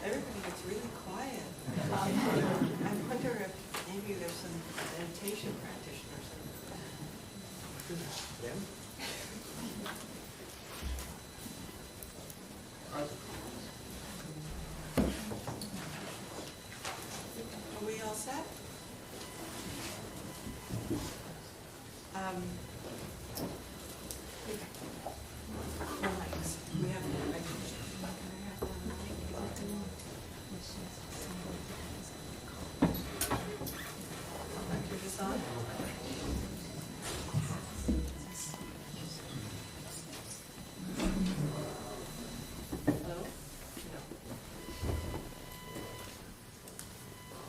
Everybody gets really quiet. I wonder if maybe there's some meditation practitioners. Are we all set? Mics. We have no mics.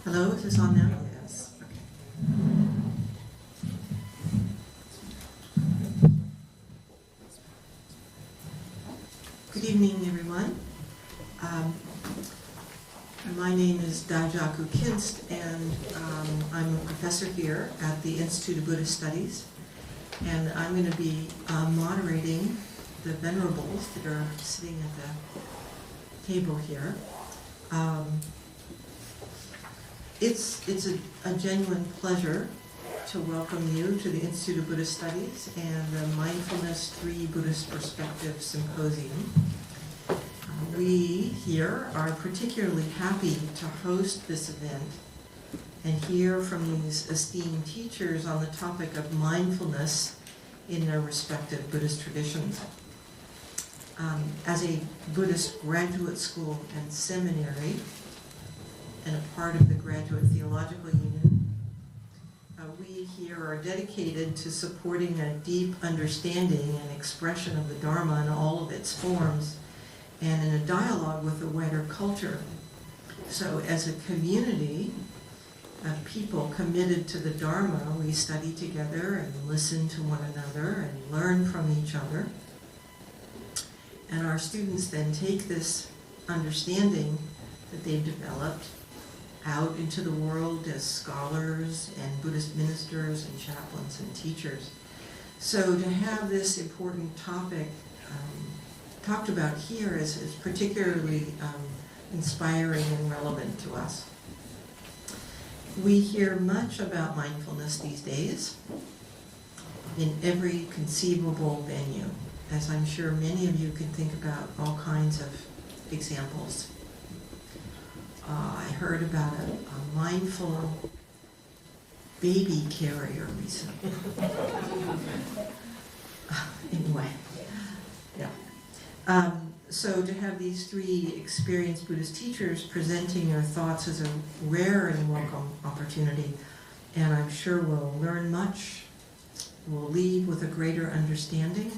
Hello, is this on now? Yes. Okay. Good evening, everyone. My name is Dajaku Kinst, and I'm a professor here at the Institute of Buddhist Studies. And I'm going to be moderating the venerables that are sitting at the table here. It's a genuine pleasure to welcome you to the Institute of Buddhist Studies and the Mindfulness 3 Buddhist Perspective Symposium. We here are particularly happy to host this event and hear from these esteemed teachers on the topic of mindfulness in their respective Buddhist traditions. As a Buddhist graduate school and seminary, and a part of the Graduate Theological Union, we here are dedicated to supporting a deep understanding and expression of the Dharma in all of its forms, and in a dialogue with the wider culture. So as a community of people committed to the Dharma, we study together and listen to one another and learn from each other. And our students then take this understanding that they've developed out into the world as scholars and Buddhist ministers and chaplains and teachers. So to have this important topic talked about here is particularly inspiring and relevant to us. We hear much about mindfulness these days in every conceivable venue, as I'm sure many of you can think about all kinds of examples. I heard about a mindful baby carrier recently. Anyway, yeah. So to have these three experienced Buddhist teachers presenting their thoughts is a rare and welcome opportunity, and I'm sure we'll learn much, we'll leave with a greater understanding,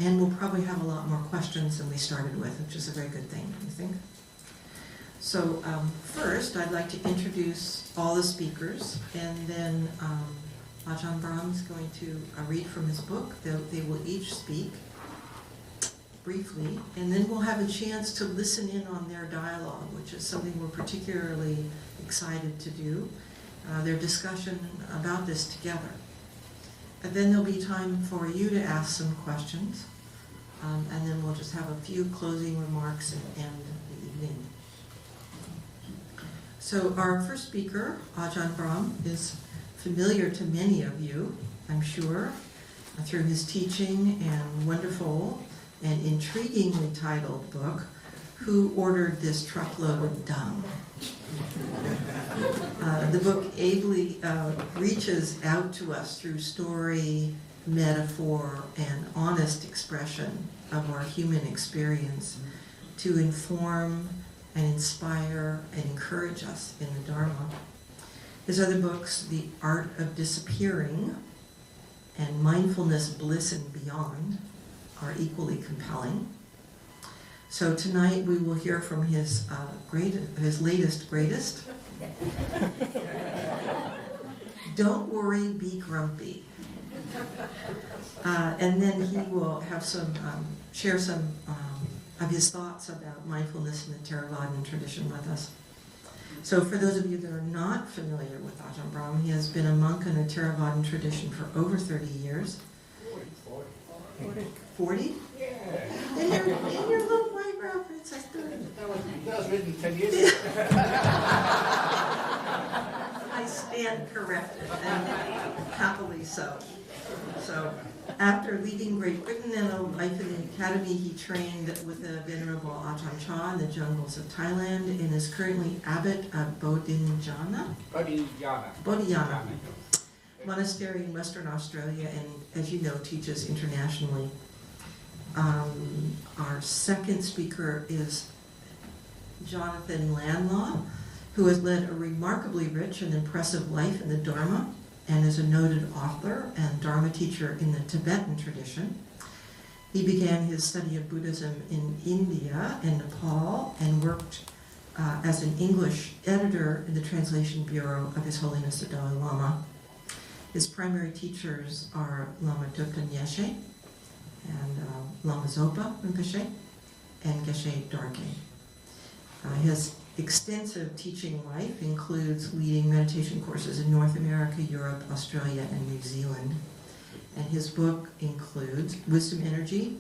and we'll probably have a lot more questions than we started with, which is a very good thing, don't you think? So first, I'd like to introduce all the speakers, and then Ajahn Brahm is going to read from his book. They will each speak briefly, and then we'll have a chance to listen in on their dialogue, which is something we're particularly excited to do, their discussion about this together. And then there'll be time for you to ask some questions, and then we'll just have a few closing remarks and end the evening. So our first speaker, Ajahn Brahm, is familiar to many of you, I'm sure, through his teaching and wonderful and intriguingly titled book, Who Ordered This Truckload of Dung? The book ably reaches out to us through story, metaphor, and honest expression of our human experience to inform and inspire and encourage us in the Dharma. His other books, The Art of Disappearing and Mindfulness, Bliss and Beyond, are equally compelling. So tonight we will hear from his latest greatest. Don't worry, be grumpy. And then he will have share some of his thoughts about mindfulness in the Theravadan tradition with us. So for those of you that are not familiar with Ajahn Brahm, he has been a monk in the Theravadan tradition for over 30 years. 40? Yeah. In your little white robe, it says 30. That was written 10 years ago. I stand corrected, and happily so. So, after leaving Great Britain and a life in the academy, he trained with the Venerable Ajahn Chah in the jungles of Thailand and is currently abbot of Bodhidharma Monastery in Western Australia, and as you know, teaches internationally. Our second speaker is Jonathan Landaw, who has led a remarkably rich and impressive life in the Dharma and is a noted author and Dharma teacher in the Tibetan tradition. He began his study of Buddhism in India and Nepal and worked as an English editor in the Translation Bureau of His Holiness the Dalai Lama. His primary teachers are Lama Dukten Yeshe and Lama Zopa Rinpoche and Geshe Dorje. His extensive teaching life includes leading meditation courses in North America, Europe, Australia, and New Zealand. And his book includes Wisdom Energy,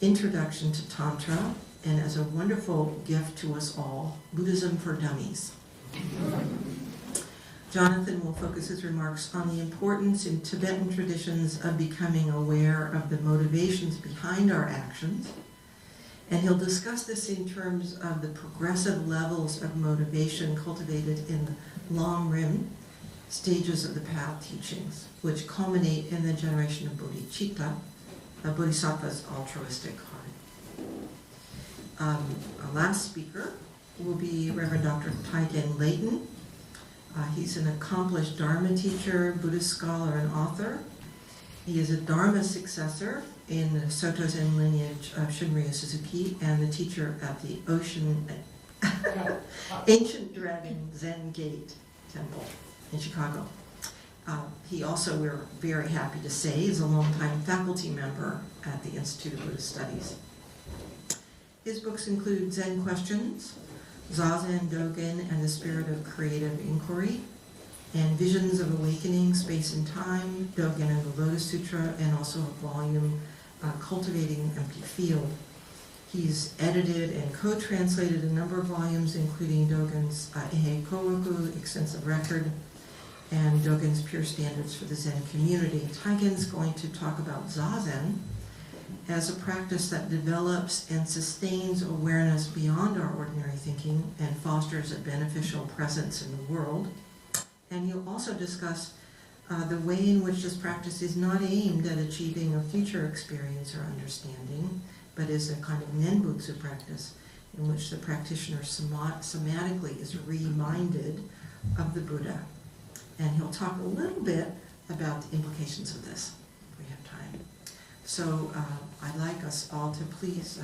Introduction to Tantra, and as a wonderful gift to us all, Buddhism for Dummies. Jonathan will focus his remarks on the importance in Tibetan traditions of becoming aware of the motivations behind our actions. And he'll discuss this in terms of the progressive levels of motivation cultivated in the long rim stages of the path teachings, which culminate in the generation of bodhicitta, a bodhisattva's altruistic heart. Our last speaker will be Reverend Dr. Taigen Leighton. He's an accomplished Dharma teacher, Buddhist scholar, and author. He is a Dharma successor in the Soto Zen lineage of Shunryu Suzuki and the teacher at the Ancient Dragon Zen Gate Temple in Chicago. He also, we're very happy to say, is a longtime faculty member at the Institute of Buddhist Studies. His books include Zen Questions, Zazen Dogen and the Spirit of Creative Inquiry, and Visions of Awakening, Space and Time, Dogen and the Lotus Sutra, and also a volume, Cultivating an Empty Field. He's edited and co-translated a number of volumes, including Dogen's Ehe Koroku, Extensive Record, and Dogen's Pure Standards for the Zen Community. Taigen's going to talk about Zazen as a practice that develops and sustains awareness beyond our ordinary thinking and fosters a beneficial presence in the world. And he'll also discuss the way in which this practice is not aimed at achieving a future experience or understanding, but is a kind of nenbutsu practice in which the practitioner somatically is reminded of the Buddha. And he'll talk a little bit about the implications of this, if we have time. So I'd like us all to please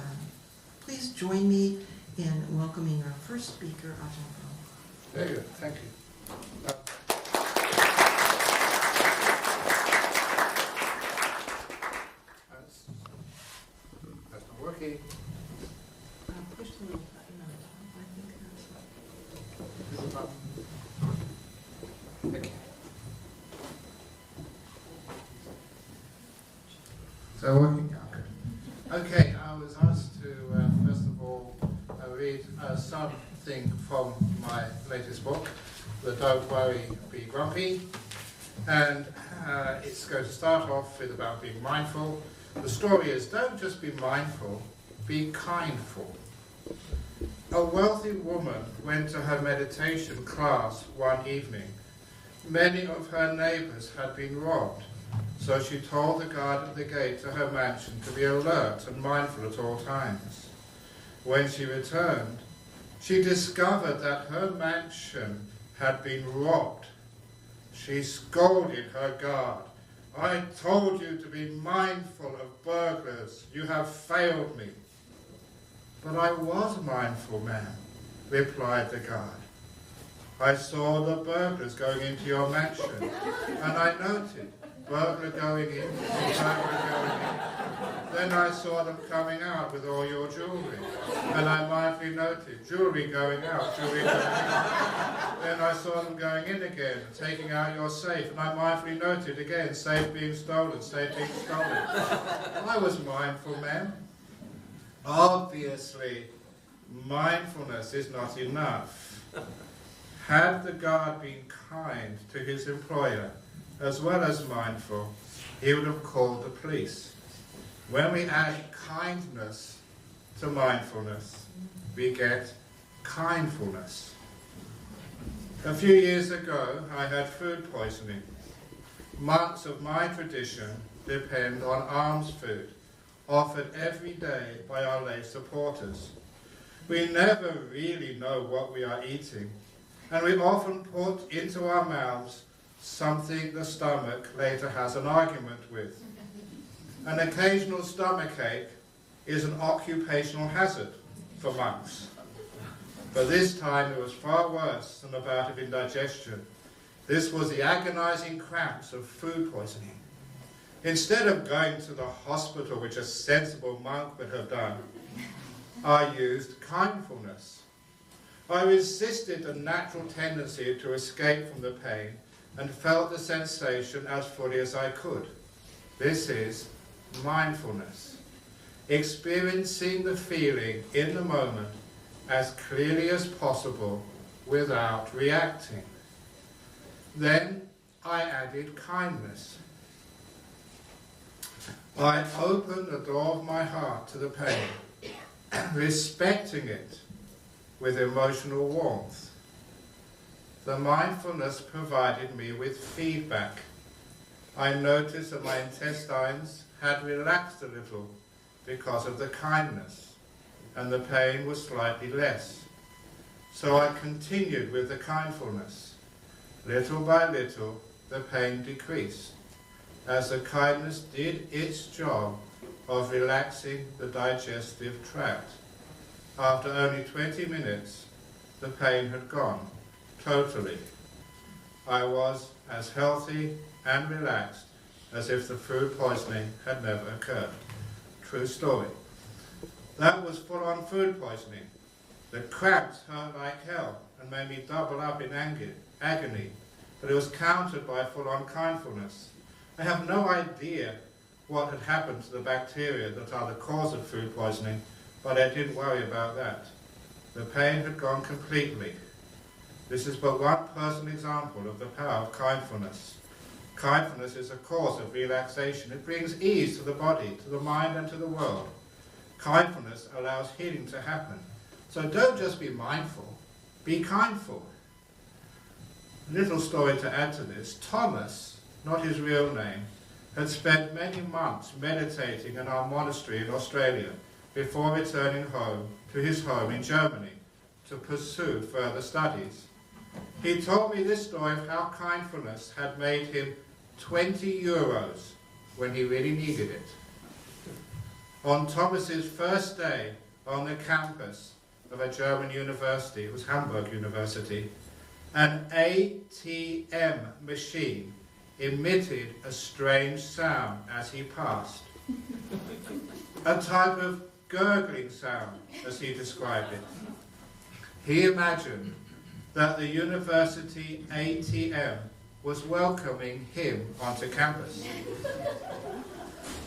join me in welcoming our first speaker, Ajahn Brahm. Very good, thank you. That's not working. Push the little button on top. I think that's Thank you. So working now, good. Okay, I was asked to first of all read something from my latest book, the Don't Worry, Be Grumpy, and it's going to start off with about being mindful. The story is, don't just be mindful, be kindful. A wealthy woman went to her meditation class one evening. Many of her neighbors had been robbed, so she told the guard at the gate to her mansion to be alert and mindful at all times. When she returned, she discovered that her mansion had been robbed. She scolded her guard. "I told you to be mindful of burglars. You have failed me." "But I was mindful, ma'am," replied the guard. "I saw the burglars going into your mansion, and I noted burglar going in, burglar going in. Then I saw them coming out with all your jewellery. And I mindfully noted, jewellery going out, jewellery going in. Then I saw them going in again, taking out your safe. And I mindfully noted again, safe being stolen, safe being stolen. I was mindful, man. Obviously, mindfulness is not enough. Had the guard been kind to his employer, as well as mindful, he would have called the police. When we add kindness to mindfulness, we get kindfulness. A few years ago, I had food poisoning. Monks of my tradition depend on alms food, offered every day by our lay supporters. We never really know what we are eating, and we often put into our mouths something the stomach later has an argument with. An occasional stomachache is an occupational hazard for monks. But this time it was far worse than a bout of indigestion. This was the agonizing cramps of food poisoning. Instead of going to the hospital, which a sensible monk would have done, I used kindfulness. I resisted the natural tendency to escape from the pain and felt the sensation as fully as I could. This is mindfulness. Experiencing the feeling in the moment as clearly as possible without reacting. Then I added kindness. I opened the door of my heart to the pain, respecting it with emotional warmth. The mindfulness provided me with feedback. I noticed that my intestines had relaxed a little because of the kindness, and the pain was slightly less. So I continued with the kindfulness. Little by little, the pain decreased, as the kindness did its job of relaxing the digestive tract. After only 20 minutes, the pain had gone. Totally. I was as healthy and relaxed as if the food poisoning had never occurred. True story. That was full-on food poisoning. The cramps hurt like hell and made me double up in agony, but it was countered by full-on kindfulness. I have no idea what had happened to the bacteria that are the cause of food poisoning, but I didn't worry about that. The pain had gone completely. This is but one personal example of the power of kindfulness. Kindfulness is a cause of relaxation. It brings ease to the body, to the mind, and to the world. Kindfulness allows healing to happen. So don't just be mindful, be kindful. Little story to add to this. Thomas, not his real name, had spent many months meditating in our monastery in Australia before returning home to his home in Germany to pursue further studies. He told me this story of how kindfulness had made him 20 euros when he really needed it. On Thomas's first day on the campus of a German university, it was Hamburg University, an ATM machine emitted a strange sound as he passed. A type of gurgling sound, as he described it. He imagined that the university ATM was welcoming him onto campus.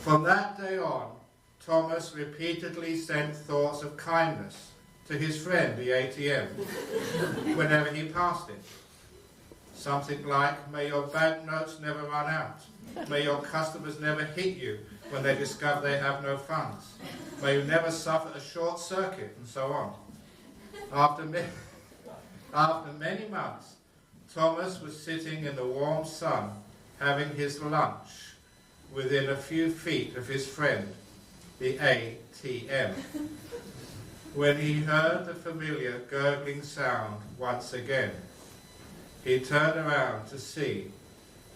From that day on, Thomas repeatedly sent thoughts of kindness to his friend, the ATM, whenever he passed it. Something like, may your banknotes never run out. May your customers never hit you when they discover they have no funds. May you never suffer a short circuit, and so on. After many months, Thomas was sitting in the warm sun, having his lunch, within a few feet of his friend, the ATM, when he heard the familiar gurgling sound once again. He turned around to see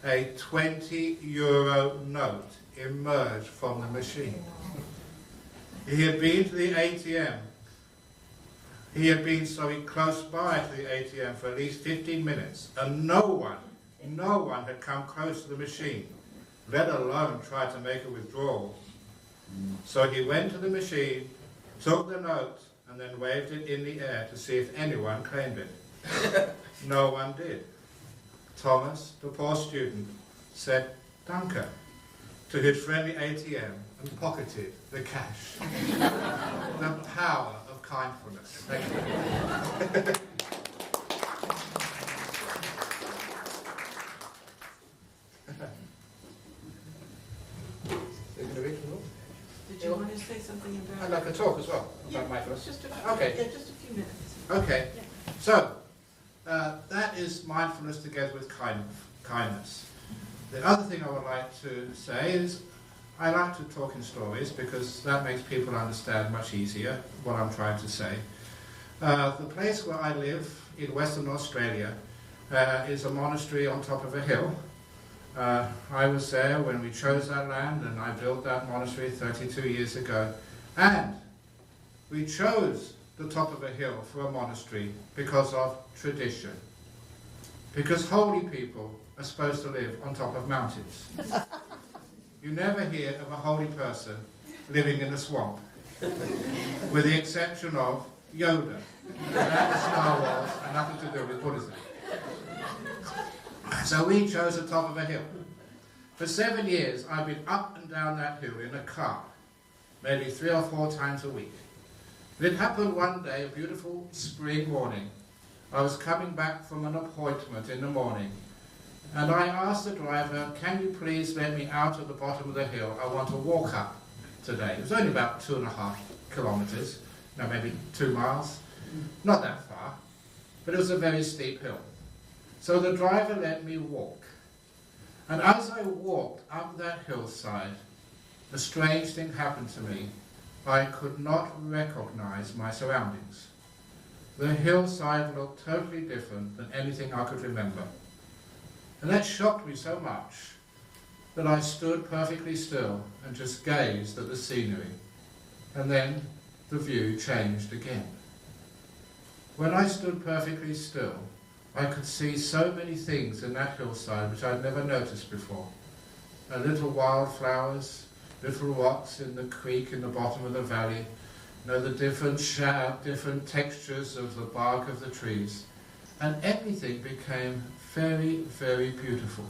a 20 euro note emerge from the machine. He had been to the ATM. He had been close by to the ATM for at least 15 minutes, and no one had come close to the machine, let alone try to make a withdrawal. So he went to the machine, took the note, and then waved it in the air to see if anyone claimed it. No one did. Thomas, the poor student, said "Danke" to his friendly ATM and pocketed the cash. The power of kindfulness. Thank you. Did you want to say something about? I'd like to talk as well Yeah, about mindfulness. just a, Okay. yeah, just a few minutes. Okay. Yeah. So, that is mindfulness together with kindness. The other thing I would like to say is I like to talk in stories because that makes people understand much easier what I'm trying to say. The place where I live in Western Australia is a monastery on top of a hill. I was there when we chose that land and I built that monastery 32 years ago. And we chose the top of a hill for a monastery because of tradition. Because holy people are supposed to live on top of mountains. You never hear of a holy person living in a swamp, with the exception of Yoda. That is Star Wars and nothing to do with Buddhism. So we chose the top of a hill. For 7 years I've been up and down that hill in a car, maybe 3 or 4 times a week. It happened one day, a beautiful spring morning. I was coming back from an appointment in the morning, and I asked the driver, "Can you please let me out at the bottom of the hill? I want to walk up today." It was only about 2.5 kilometers, no, maybe 2 miles, not that far, but it was a very steep hill. So the driver let me walk. And as I walked up that hillside, a strange thing happened to me. I could not recognize my surroundings. The hillside looked totally different than anything I could remember. And that shocked me so much that I stood perfectly still and just gazed at the scenery. And then the view changed again. When I stood perfectly still, I could see so many things in that hillside which I'd never noticed before. Little wildflowers, little rocks in the creek in the bottom of the valley, the different textures of the bark of the trees, and everything became very, very beautiful.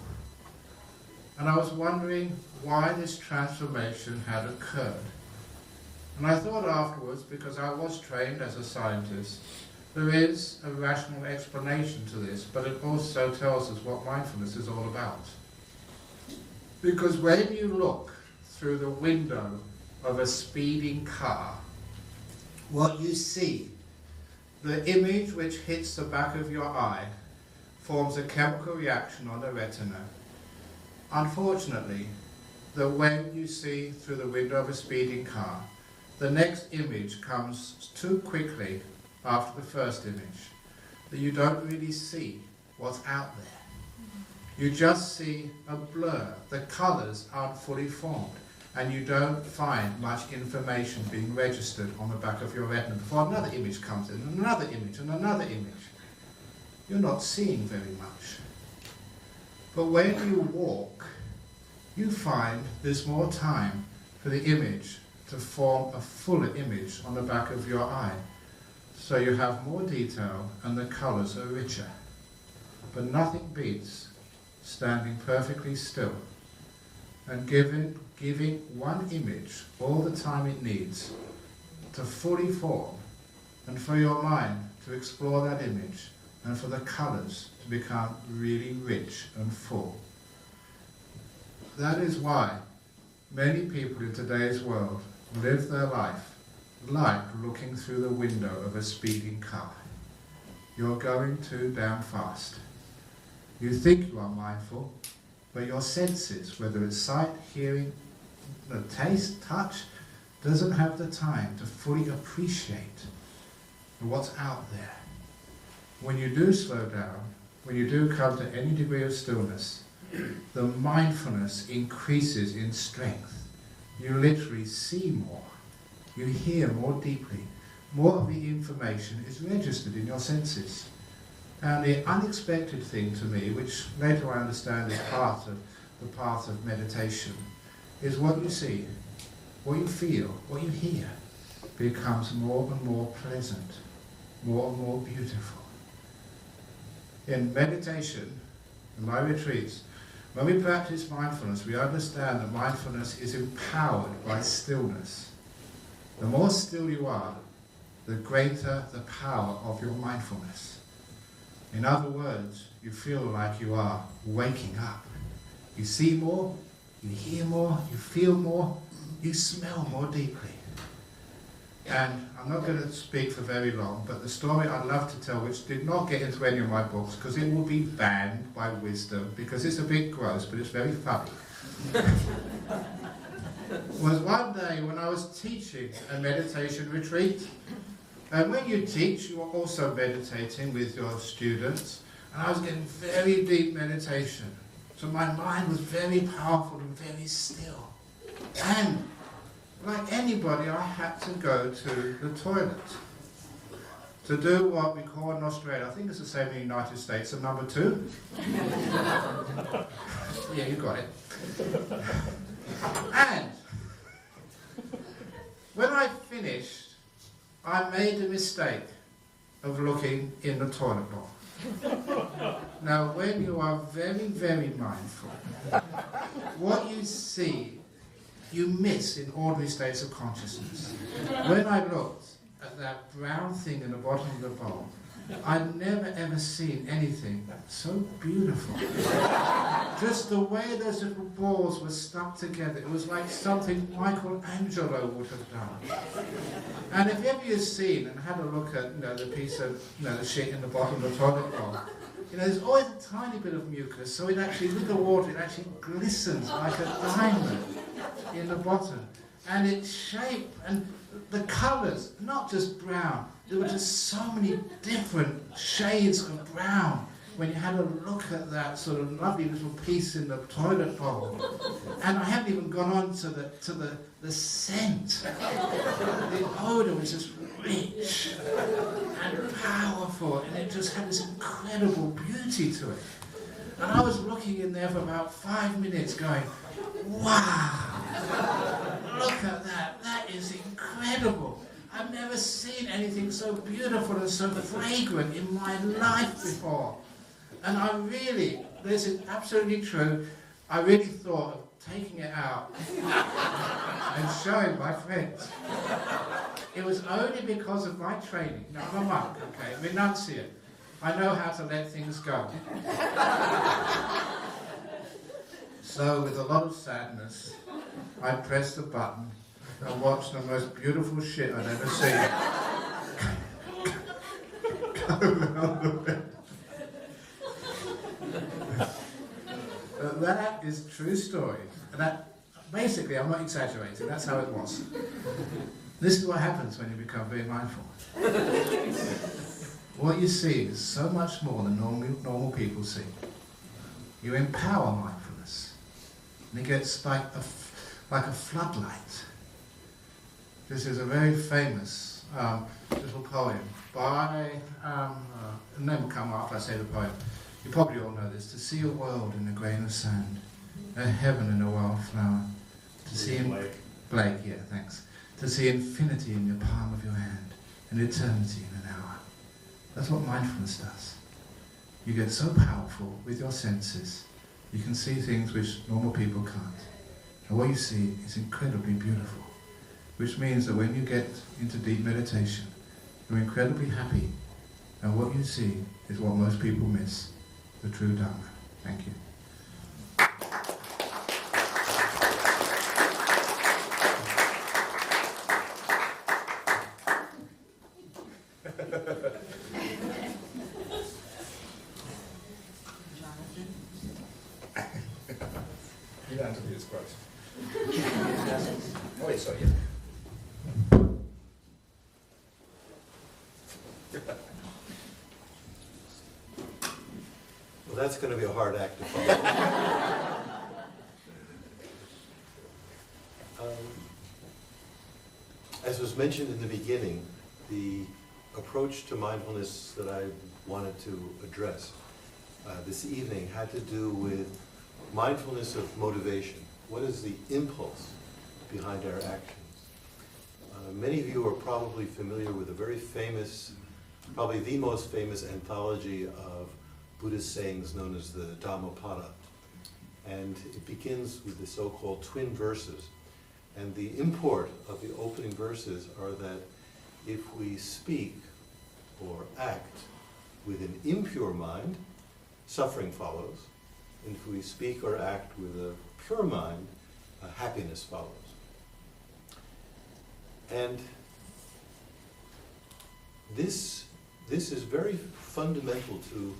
And I was wondering why this transformation had occurred. And I thought afterwards, because I was trained as a scientist, there is a rational explanation to this, but it also tells us what mindfulness is all about. Because when you look through the window of a speeding car, what you see, the image which hits the back of your eye, forms a chemical reaction on the retina. Unfortunately, when you see through the window of a speeding car, the next image comes too quickly after the first image that you don't really see what's out there. You just see a blur. The colours aren't fully formed, and you don't find much information being registered on the back of your retina before another image comes in, and another image, and another image. You're not seeing very much. But when you walk, you find there's more time for the image to form a fuller image on the back of your eye. So you have more detail and the colours are richer. But nothing beats standing perfectly still and giving one image all the time it needs to fully form, and for your mind to explore that image, and for the colours to become really rich and full. That is why many people in today's world live their life like looking through the window of a speeding car. You're going too damn fast. You think you are mindful, but your senses, whether it's sight, hearing, taste, touch, doesn't have the time to fully appreciate what's out there. When you do slow down, when you do come to any degree of stillness, the mindfulness increases in strength. You literally see more. You hear more deeply. More of the information is registered in your senses. And the unexpected thing to me, which later I understand is part of the path of meditation, is what you see. what you feel, what you hear, becomes more and more pleasant, more and more beautiful. In meditation, in my retreats, when we practice mindfulness, we understand that mindfulness is empowered by stillness. The more still you are, the greater the power of your mindfulness. In other words, you feel like you are waking up. You see more, you hear more, you feel more, you smell more deeply. And I'm not going to speak for very long, but the story I'd love to tell, which did not get into any of my books, because it will be banned by wisdom, because it's a bit gross, but it's very funny, was one day when I was teaching a meditation retreat. And when you teach, you are also meditating with your students, and I was getting very deep meditation. So my mind was very powerful and very still. And like anybody, I had to go to the toilet to do what we call in Australia, I think it's the same in the United States, a number 2. Yeah, you got it. And when I finished, I made the mistake of looking in the toilet bowl. Now, when you are very, very mindful, what you see, you miss in ordinary states of consciousness. When I looked at that brown thing in the bottom of the bowl, I'd never ever seen anything so beautiful. Just the way those little balls were stuck together, it was like something Michelangelo would have done. And if ever you've seen and had a look at the piece of the shit in the bottom of the toilet bowl, there's always a tiny bit of mucus, so it actually, with the water, it actually glistens like a diamond in the bottom. And its shape and the colours, not just brown, there were just so many different shades of brown when you had a look at that sort of lovely little piece in the toilet bowl. And I haven't even gone on to the scent. The odour was just rich and powerful, and it just had this incredible beauty to it. And I was looking in there for about 5 minutes going, wow, look at that, that is incredible. I've never seen anything so beautiful and so fragrant in my life before. And I really, this is absolutely true, I really thought of taking it out and showing my friends. It was only because of my training. Now, I'm a monk, okay, I'm a renunciate. I know how to let things go. So, with a lot of sadness, I pressed the button and watched the most beautiful shit I'd ever seen go around the bed. But that is a true story. And that, basically, I'm not exaggerating, that's how it was. This is what happens when you become very mindful. What you see is so much more than normal people see. You empower mindfulness. And it gets like a floodlight. This is a very famous little poem by, the name will come after I say the poem. You probably all know this. To see a world in a grain of sand, a heaven in a wildflower, to see Blake, yeah, thanks. To see infinity in the palm of your hand, and eternity in an hour. That's what mindfulness does. You get so powerful with your senses, you can see things which normal people can't. And what you see is incredibly beautiful, which means that when you get into deep meditation, you're incredibly happy, and what you see is what most people miss, the true Dhamma. Thank you. You don't have to be as close. Oh, wait, sorry, yeah. Well, that's going to be a hard act to follow. As was mentioned in the beginning, the approach to mindfulness that I wanted to address this evening had to do with mindfulness of motivation. What is the impulse behind our actions. Many of you are probably familiar with a very famous, probably the most famous anthology of Buddhist sayings known as the Dhammapada. And it begins with the so-called twin verses. And the import of the opening verses are that if we speak or act with an impure mind, suffering follows. And if we speak or act with a pure mind, happiness follows. And this is very fundamental to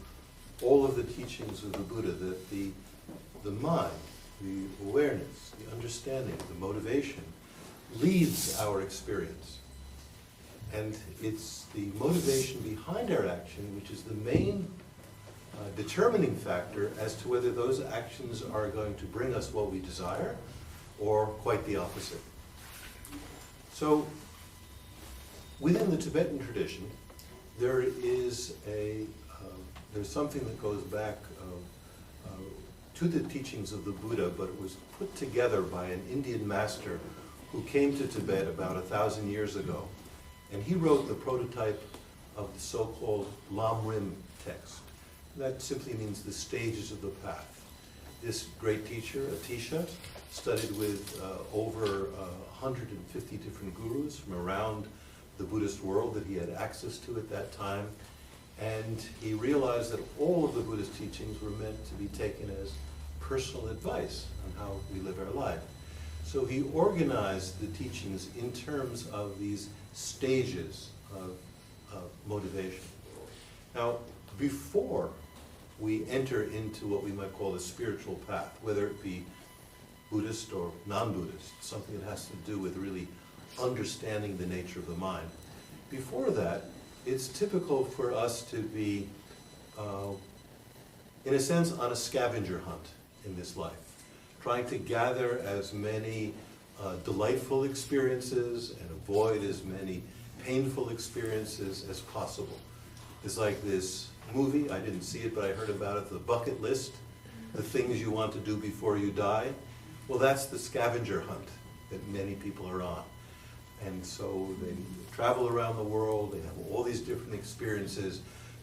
all of the teachings of the Buddha, that the mind, the awareness, the understanding, the motivation leads our experience. And it's the motivation behind our action which is the main determining factor as to whether those actions are going to bring us what we desire or quite the opposite. So, within the Tibetan tradition, there is there's something that goes back to the teachings of the Buddha, but it was put together by an Indian master who came to Tibet about 1,000 years ago. And he wrote the prototype of the so-called Lam Rim text. That simply means the stages of the path. This great teacher, Atisha, studied with over 150 different gurus from around the Buddhist world that he had access to at that time. And he realized that all of the Buddhist teachings were meant to be taken as personal advice on how we live our life. So he organized the teachings in terms of these stages of motivation. Now, before we enter into what we might call the spiritual path, whether it be Buddhist or non-Buddhist, something that has to do with really understanding the nature of the mind. Before that, it's typical for us to be, in a sense, on a scavenger hunt in this life, trying to gather as many delightful experiences and avoid as many painful experiences as possible. It's like this movie, I didn't see it, but I heard about it, The Bucket List, the things you want to do before you die. Well, that's the scavenger hunt that many people are on. And so they travel around the world, they have all these different experiences,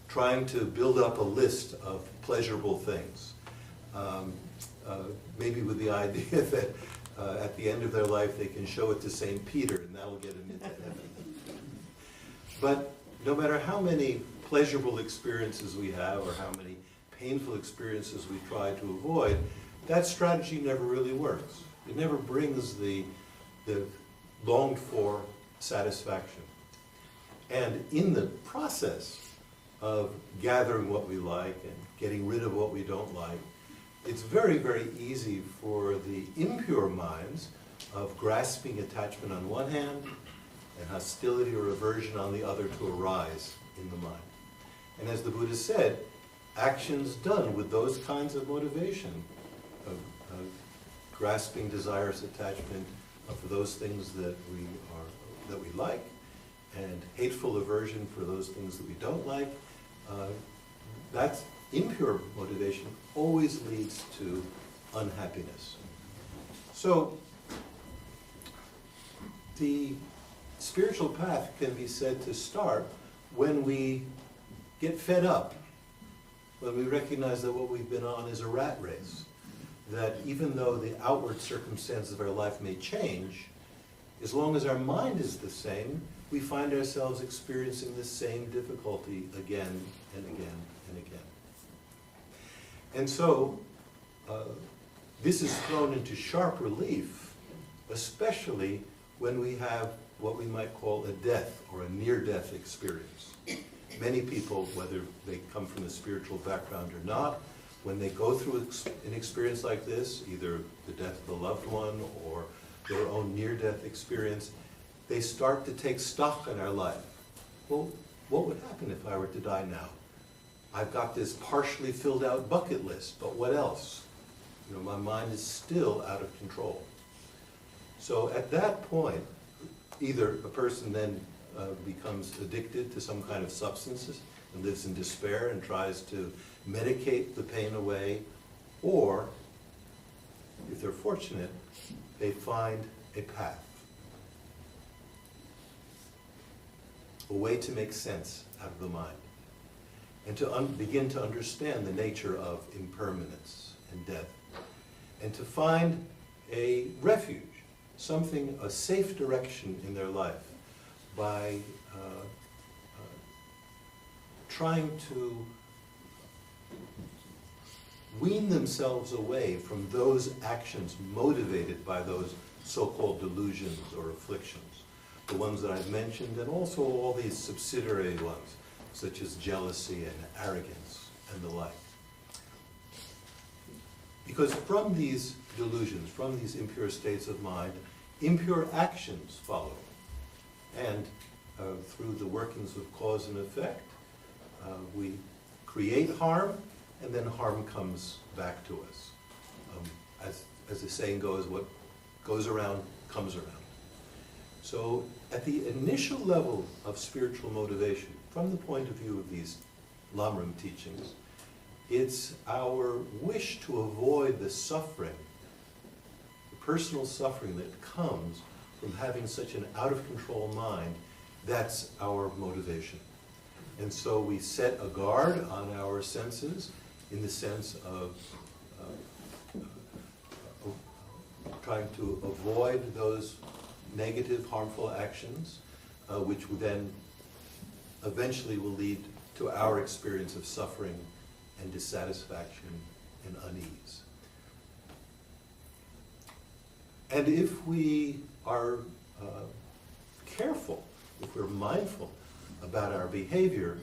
trying to build up a list of pleasurable things. Maybe with the idea that at the end of their life they can show it to St. Peter and that'll get them into heaven. But no matter how many pleasurable experiences we have or how many painful experiences we try to avoid, that strategy never really works. It never brings the longed for satisfaction. And in the process of gathering what we like and getting rid of what we don't like, it's very, very easy for the impure minds of grasping attachment on one hand and hostility or aversion on the other to arise in the mind. And as the Buddha said, actions done with those kinds of motivation, of grasping desirous attachment for those things that we like, and hateful aversion for those things that we don't like, that's impure motivation always leads to unhappiness. So the spiritual path can be said to start when we get fed up, when we recognize that what we've been on is a rat race, that even though the outward circumstances of our life may change, as long as our mind is the same, we find ourselves experiencing the same difficulty again and again and again. And so, this is thrown into sharp relief, especially when we have what we might call a death or a near-death experience. Many people, whether they come from a spiritual background or not, when they go through an experience like this, either the death of a loved one or their own near-death experience, they start to take stock in our life. Well, what would happen if I were to die now? I've got this partially filled out bucket list, but what else? You know, my mind is still out of control. So at that point, either a person then becomes addicted to some kind of substances and lives in despair and tries to medicate the pain away, or, if they're fortunate, they find a path, a way to make sense out of the mind, and to begin to understand the nature of impermanence and death, and to find a refuge, something, a safe direction in their life by trying to wean themselves away from those actions motivated by those so-called delusions or afflictions, the ones that I've mentioned, and also all these subsidiary ones, such as jealousy and arrogance and the like. Because from these delusions, from these impure states of mind, impure actions follow. And through the workings of cause and effect, we create harm, and then harm comes back to us. As the saying goes, what goes around comes around. So at the initial level of spiritual motivation, from the point of view of these Lamrim teachings, it's our wish to avoid the suffering, the personal suffering that comes from having such an out-of-control mind. That's our motivation. And so we set a guard on our senses in the sense of trying to avoid those negative, harmful actions, which then eventually will lead to our experience of suffering and dissatisfaction and unease. And if we are careful, if we're mindful about our behavior,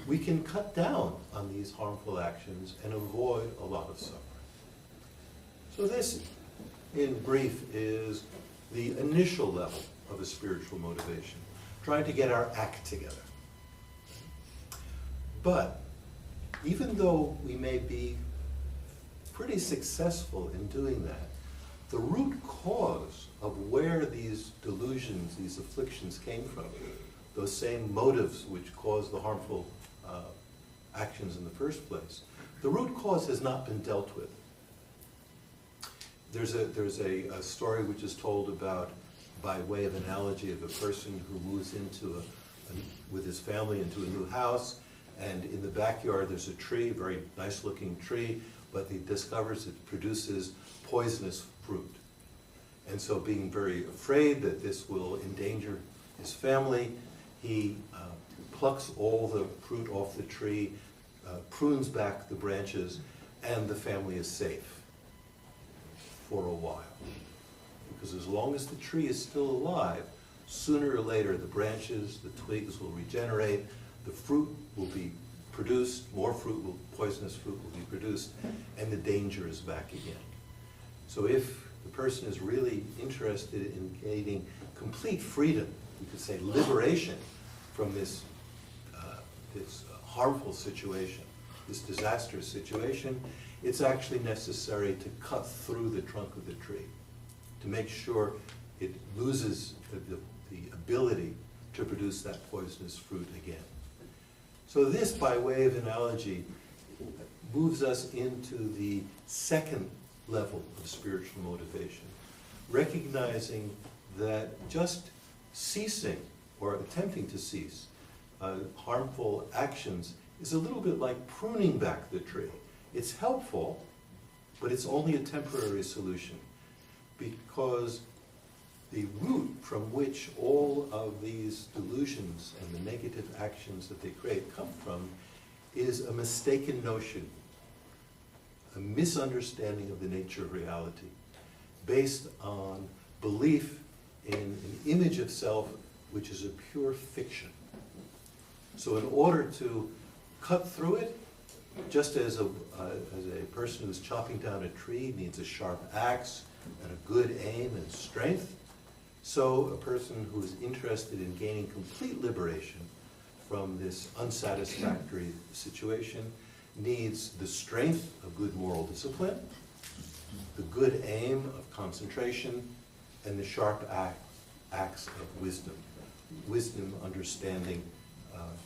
we can cut down on these harmful actions and avoid a lot of suffering. So this, in brief, is the initial level of a spiritual motivation, trying to get our act together. But even though we may be pretty successful in doing that, the root cause of where these delusions, these afflictions came from, those same motives which caused the harmful actions in the first place, the root cause has not been dealt with. There's a story which is told about, by way of analogy, of a person who moves into with his family into a new house, and in the backyard there's a tree, very nice looking tree, but he discovers it produces poisonous fruit. And so, being very afraid that this will endanger his family, he plucks all the fruit off the tree, prunes back the branches, and the family is safe for a while. Because as long as the tree is still alive, sooner or later the branches, the twigs will regenerate, the fruit will be produced, more poisonous fruit will be produced, and the danger is back again. So if the person is really interested in gaining complete freedom, you could say liberation from this harmful situation, this disastrous situation, it's actually necessary to cut through the trunk of the tree to make sure it loses the ability to produce that poisonous fruit again. So this, by way of analogy, moves us into the second level of spiritual motivation, recognizing that just ceasing or attempting to cease harmful actions is a little bit like pruning back the tree. It's helpful, but it's only a temporary solution, because the root from which all of these delusions and the negative actions that they create come from is a mistaken notion, a misunderstanding of the nature of reality, based on belief in an image of self which is a pure fiction. So in order to cut through it, just as a person who's chopping down a tree needs a sharp axe and a good aim and strength, so a person who is interested in gaining complete liberation from this unsatisfactory situation needs the strength of good moral discipline, the good aim of concentration, and the sharp axe of wisdom. Wisdom understanding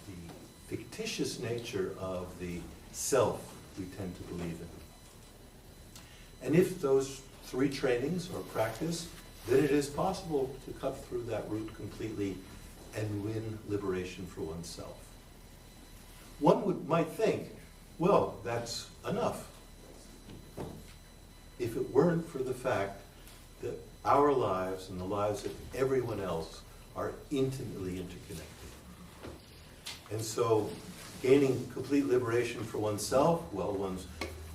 the fictitious nature of the self we tend to believe in. And if those three trainings are practiced, then it is possible to cut through that root completely and win liberation for oneself. One might think, well, that's enough. If it weren't for the fact that our lives and the lives of everyone else are intimately interconnected. And so gaining complete liberation for oneself, well, one's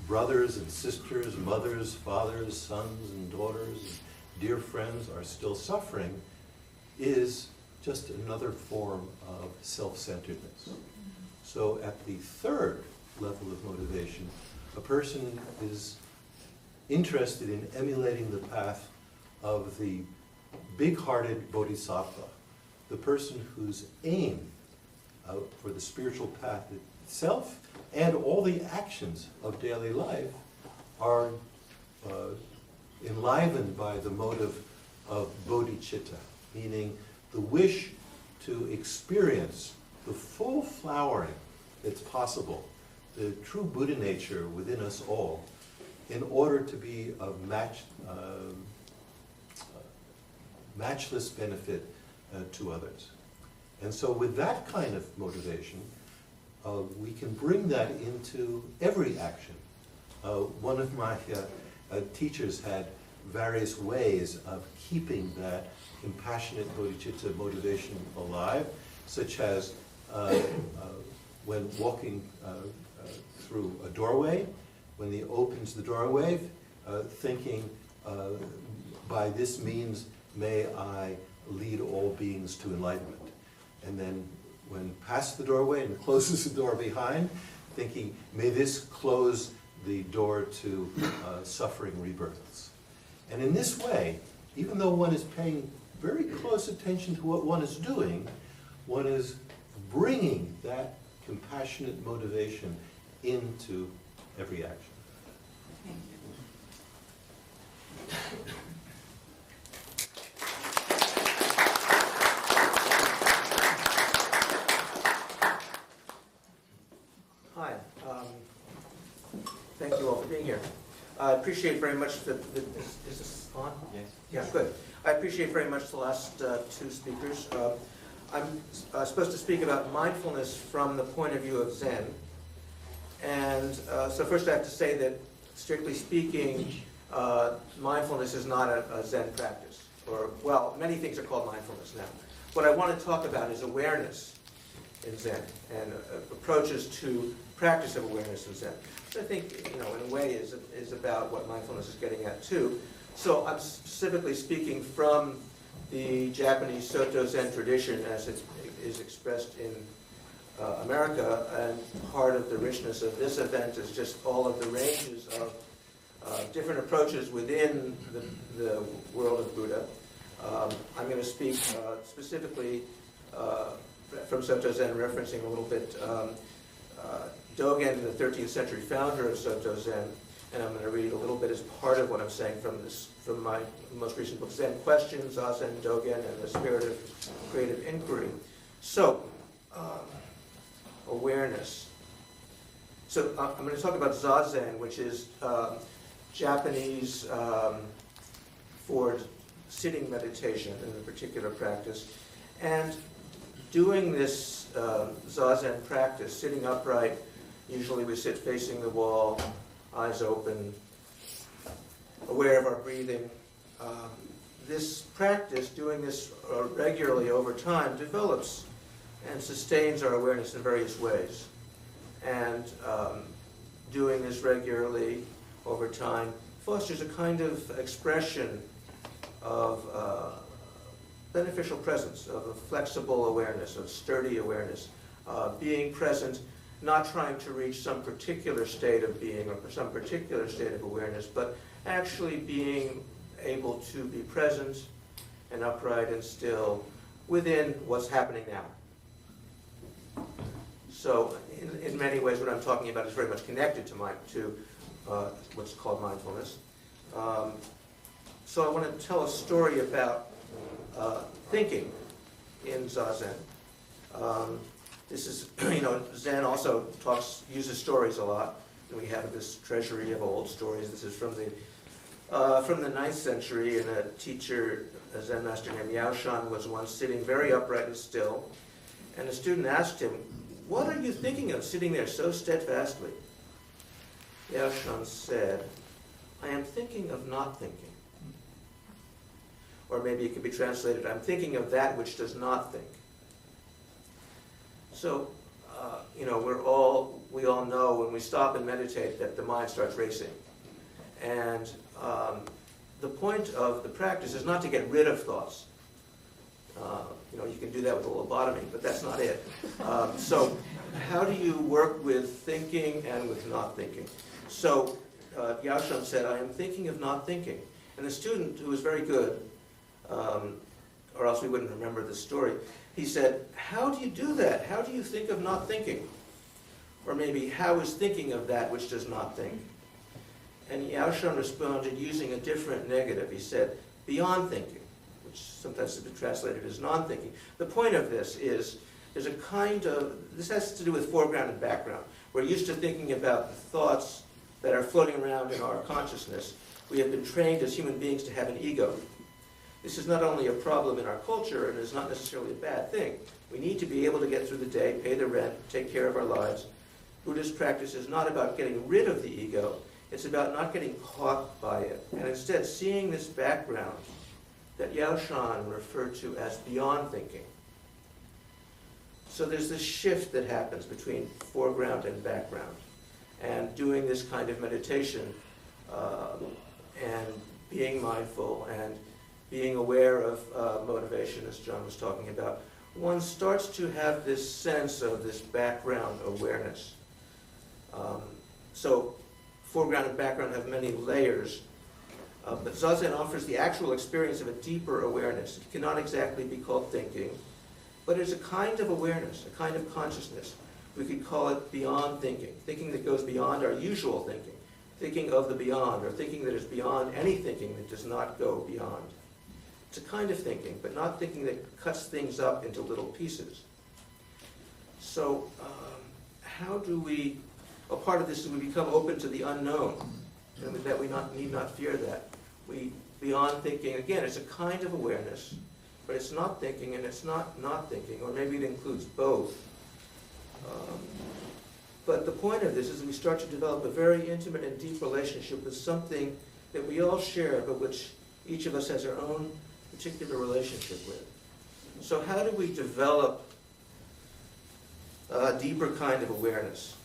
brothers and sisters, mothers, fathers, sons and daughters, and dear friends are still suffering, is just another form of self-centeredness. So at the third level of motivation, a person is interested in emulating the path of the big-hearted bodhisattva, the person whose aim for the spiritual path itself and all the actions of daily life are enlivened by the motive of bodhicitta, meaning the wish to experience the full flowering that's possible, the true Buddha nature within us all, in order to be of matchless benefit to others. And so with that kind of motivation, we can bring that into every action. One of my teachers had various ways of keeping that compassionate bodhicitta motivation alive, such as when walking through a doorway, when he opens the doorway, thinking, by this means may I lead all beings to enlightenment. And then when past the doorway and closes the door behind, thinking, may this close the door to suffering rebirths. And in this way, even though one is paying very close attention to what one is doing, one is bringing that compassionate motivation into every action. Thank you. Hi. Thank you all for being here. I appreciate very much is this on? Yes. Yeah, good. I appreciate very much the last two speakers. I'm supposed to speak about mindfulness from the point of view of Zen. And so first I have to say that, strictly speaking, mindfulness is not a Zen practice. Or, well, many things are called mindfulness now. What I want to talk about is awareness in Zen and approaches to practice of awareness in Zen. Which I think, in a way is about what mindfulness is getting at too. So I'm specifically speaking from the Japanese Soto Zen tradition as it is expressed in America, and part of the richness of this event is just all of the ranges of different approaches within the world of Buddha. I'm going to speak specifically from Soto Zen, referencing a little bit Dogen, the 13th century founder of Soto Zen, and I'm going to read a little bit as part of what I'm saying from my most recent book, Zen Questions, Zazen, Dogen, and the Spirit of Creative Inquiry. So, awareness. So I'm going to talk about Zazen, which is Japanese for sitting meditation in a particular practice. And doing this Zazen practice, sitting upright, usually we sit facing the wall, eyes open, aware of our breathing. This practice, doing this regularly over time, develops and sustains our awareness in various ways. And doing this regularly over time fosters a kind of expression of beneficial presence, of a flexible awareness, of sturdy awareness, being present, not trying to reach some particular state of being or some particular state of awareness, but actually being able to be present and upright and still within what's happening now. So in many ways what I'm talking about is very much connected to what's called mindfulness. So I want to tell a story about thinking in Zazen. This is, Zen also uses stories a lot. And we have this treasury of old stories. This is from the from the 9th century, and a teacher, a Zen master named Yaoshan, was once sitting very upright and still, and a student asked him, "What are you thinking of sitting there so steadfastly?" Yaoshan said, "I am thinking of not thinking." Or maybe it could be translated, "I'm thinking of that which does not think." So, we all know when we stop and meditate that the mind starts racing. And the point of the practice is not to get rid of thoughts. You can do that with a lobotomy, but that's not it. So how do you work with thinking and with not thinking? So Yaoshan said, "I am thinking of not thinking." And the student, who was very good, or else we wouldn't remember this story, he said, "How do you do that? How do you think of not thinking?" Or maybe, "How is thinking of that which does not think?" And Yaoshan responded using a different negative. He said, "Beyond thinking," which sometimes has been translated as non-thinking. The point of this is, there's a kind of, this has to do with foreground and background. We're used to thinking about the thoughts that are floating around in our consciousness. We have been trained as human beings to have an ego. This is not only a problem in our culture, and is not necessarily a bad thing. We need to be able to get through the day, pay the rent, take care of our lives. Buddhist practice is not about getting rid of the ego. It's about not getting caught by it, and instead seeing this background that Yaoshan referred to as beyond thinking. So there's this shift that happens between foreground and background. And doing this kind of meditation and being mindful and being aware of motivation, as John was talking about, one starts to have this sense of this background awareness. So foreground and background have many layers, but Zazen offers the actual experience of a deeper awareness. It cannot exactly be called thinking, but it's a kind of awareness, a kind of consciousness. We could call it beyond thinking, thinking that goes beyond our usual thinking, thinking of the beyond, or thinking that is beyond any thinking that does not go beyond. It's a kind of thinking, but not thinking that cuts things up into little pieces. So how do we, a part of this is we become open to the unknown, and that we need not fear that. Beyond thinking, again, it's a kind of awareness, but it's not thinking and it's not thinking, or maybe it includes both. But the point of this is we start to develop a very intimate and deep relationship with something that we all share, but which each of us has our own particular relationship with. So how do we develop a deeper kind of awareness?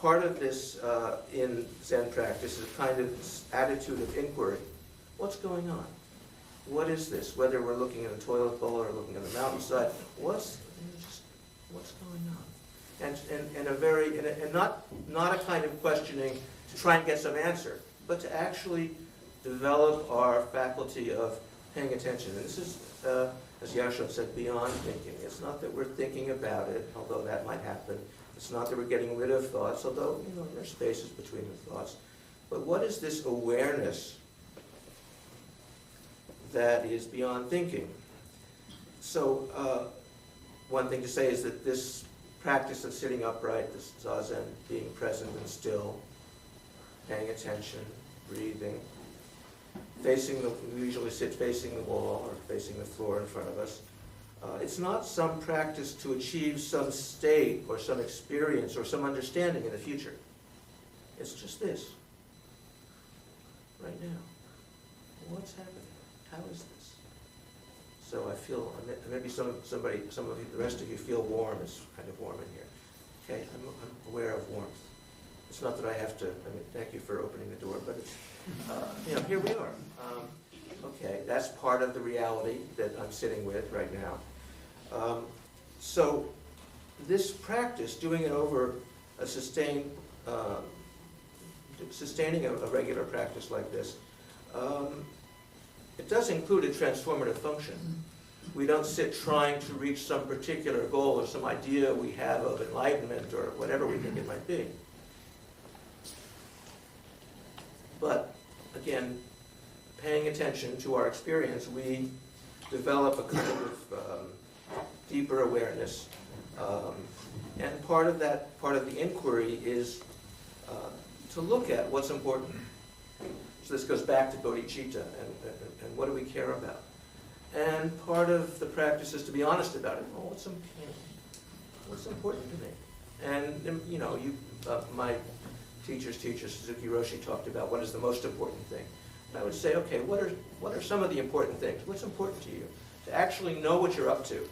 Part of this in Zen practice is a kind of attitude of inquiry. What's going on? What is this? Whether we're looking at a toilet bowl or looking at the mountainside, what's going on? And not a kind of questioning to try and get some answer, but to actually develop our faculty of paying attention. And this is, as Yaoshan said, beyond thinking. It's not that we're thinking about it, although that might happen. It's not that we're getting rid of thoughts, although there are spaces between the thoughts. But what is this awareness that is beyond thinking? So one thing to say is that this practice of sitting upright, this zazen, being present and still, paying attention, breathing, we usually sit facing the wall or facing the floor in front of us. It's not some practice to achieve some state or some experience or some understanding in the future. It's just this, right now. What's happening? How is this? So I feel, maybe some of you, the rest of you feel warm. It's kind of warm in here. Okay, I'm aware of warmth. It's not that I have to, thank you for opening the door, but it's, here we are. Okay, that's part of the reality that I'm sitting with right now. So this practice, doing it over a sustaining a regular practice like this, it does include a transformative function. We don't sit trying to reach some particular goal or some idea we have of enlightenment or whatever we think it might be. But again, paying attention to our experience, we develop a kind of deeper awareness. And part of the inquiry is to look at what's important. So this goes back to bodhicitta and what do we care about? And part of the practice is to be honest about it. Oh, what's important to me? And you know, my teacher's teacher, Suzuki Roshi, talked about what is the most important thing. And I would say, okay, what are some of the important things? What's important to you? To actually know what you're up to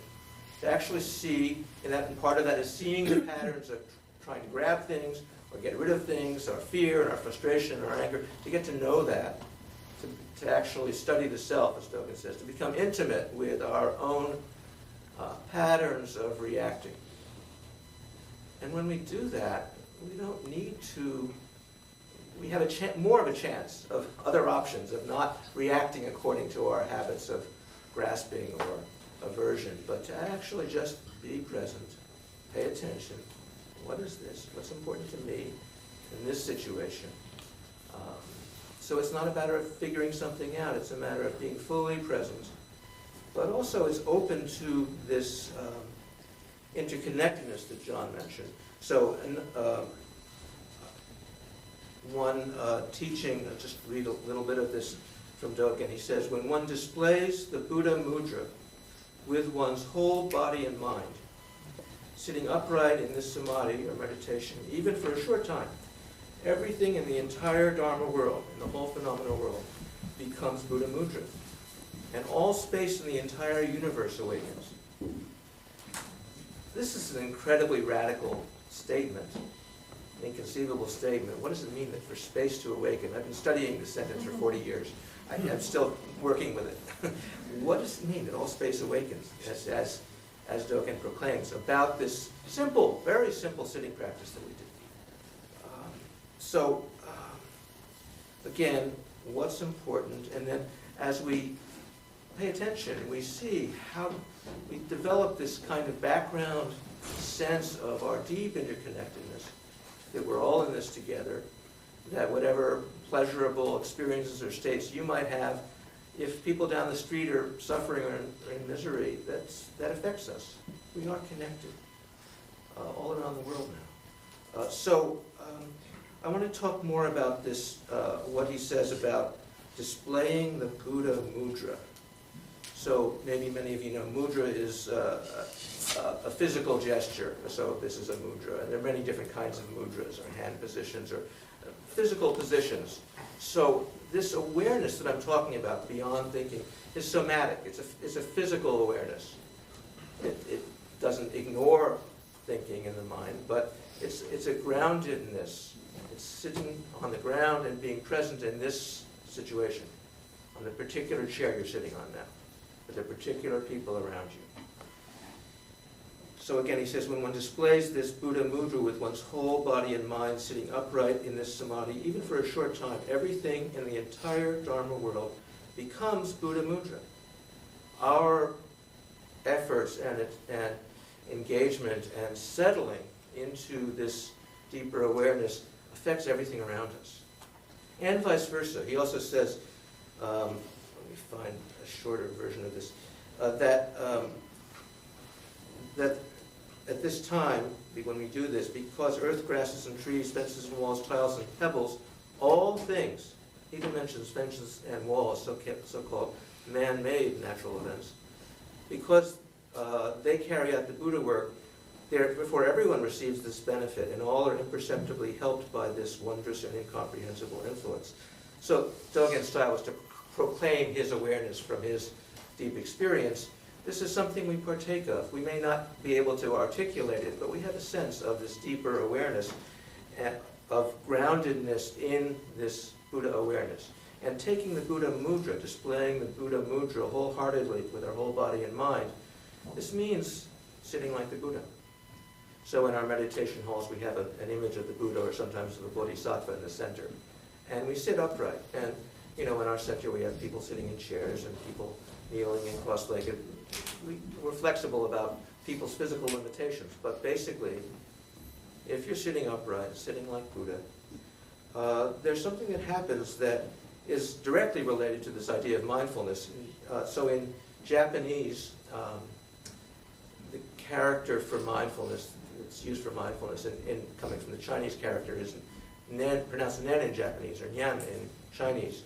actually see, and part of that is seeing the patterns of trying to grab things or get rid of things, our fear and our frustration and our anger, to get to know that, to actually study the self, as Dogen says, to become intimate with our own patterns of reacting. And when we do that, we don't need to, we have more of a chance of other options, of not reacting according to our habits of grasping or aversion, but to actually just be present, pay attention. What is this? What's important to me in this situation? So it's not a matter of figuring something out, it's a matter of being fully present. But also it's open to this interconnectedness that John mentioned. So one teaching, I'll just read a little bit of this from Dogen. He says, when one displays the Buddha mudra with one's whole body and mind, sitting upright in this samadhi or meditation, even for a short time, everything in the entire Dharma world, in the whole phenomenal world, becomes Buddha mudra. And all space in the entire universe awakens. This is an incredibly radical statement, an inconceivable statement. What does it mean that for space to awaken? I've been studying this sentence for 40 years. I'm still working with it. What does it mean that all space awakens, as Dogen proclaims, about this simple, very simple sitting practice that we do? Again, what's important, and then as we pay attention, we see how we develop this kind of background sense of our deep interconnectedness, that we're all in this together, that whatever pleasurable experiences or states you might have, if people down the street are suffering or in misery, that affects us. We are connected all around the world now. I want to talk more about this, what he says about displaying the Buddha mudra. So maybe many of you know mudra is a physical gesture. So this is a mudra. And there are many different kinds of mudras, or hand positions, or physical positions. So this awareness that I'm talking about, beyond thinking, is somatic. It's a physical awareness. It doesn't ignore thinking in the mind, but it's a groundedness. It's sitting on the ground and being present in this situation, on the particular chair you're sitting on now, with the particular people around you. So again, he says, when one displays this Buddha mudra with one's whole body and mind sitting upright in this samadhi, even for a short time, everything in the entire Dharma world becomes Buddha mudra. Our efforts and engagement and settling into this deeper awareness affects everything around us. And vice versa. He also says, let me find a shorter version of this, that at this time, when we do this, because earth, grasses, and trees, fences and walls, tiles and pebbles, all things, he even mentions fences and walls, so-called man-made natural events, because they carry out the Buddha work, before everyone receives this benefit, and all are imperceptibly helped by this wondrous and incomprehensible influence. So Dogen's style was to proclaim his awareness from his deep experience. This is something we partake of. We may not be able to articulate it, but we have a sense of this deeper awareness, of groundedness in this Buddha awareness. And taking the Buddha mudra, displaying the Buddha mudra wholeheartedly with our whole body and mind, this means sitting like the Buddha. So in our meditation halls, we have an image of the Buddha, or sometimes of the Bodhisattva in the center. And we sit upright. And, in our center we have people sitting in chairs and people kneeling and cross-legged. We're flexible about people's physical limitations. But basically, if you're sitting upright, sitting like Buddha, there's something that happens that is directly related to this idea of mindfulness. So in Japanese, the character for mindfulness, it's used for mindfulness, and coming from the Chinese character, is nen, pronounced nen in Japanese, or nyan in Chinese.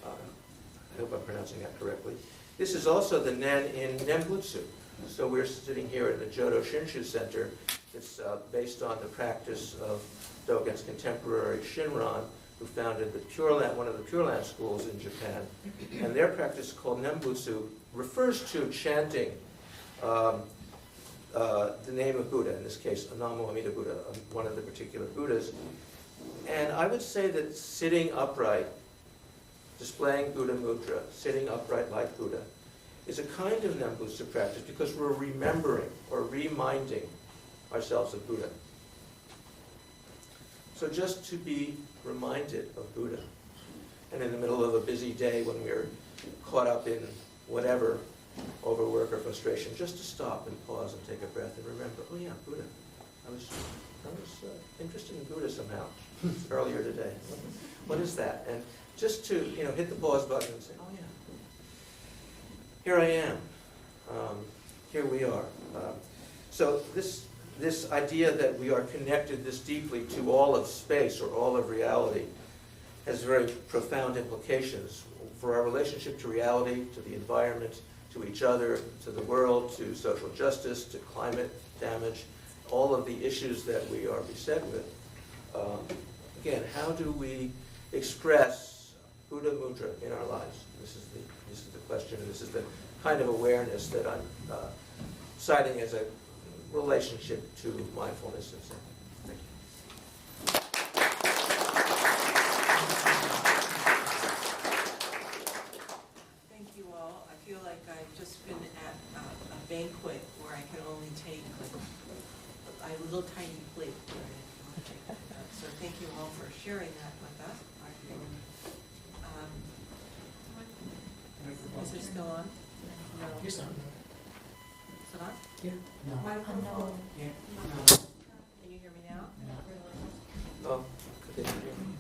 I hope I'm pronouncing that correctly. This is also the nen in Nembutsu. So we're sitting here in the Jodo Shinshu Center. It's based on the practice of Dogen's contemporary Shinran, who founded the Pure Land, one of the Pure Land schools in Japan. And their practice, called Nembutsu, refers to chanting the name of Buddha, in this case, Namo Amida Buddha, one of the particular Buddhas. And I would say that sitting upright, displaying Buddha Mudra, sitting upright like Buddha, is a kind of Nembutsu practice because we're remembering or reminding ourselves of Buddha. So just to be reminded of Buddha, and in the middle of a busy day when we're caught up in whatever, overwork or frustration, just to stop and pause and take a breath and remember, oh yeah, Buddha. I was interested in Buddha somehow earlier today. What is that? And just to hit the pause button and say, oh yeah, here I am. Here we are. So this idea that we are connected this deeply to all of space or all of reality has very profound implications for our relationship to reality, to the environment, to each other, to the world, to social justice, to climate damage, all of the issues that we are beset with. Again, how do we express Buddha Mudra in our lives? This is the question, and this is the kind of awareness that I'm citing as a relationship to mindfulness and Zen. Thank you. Thank you all. I feel like I've just been at a banquet where I can only take like a little tiny plate. So thank you all for sharing that with us. Is it still on? No. Is it on? Yeah. No. Microphone? Yeah. Can you hear me now? Oh, could they hear me?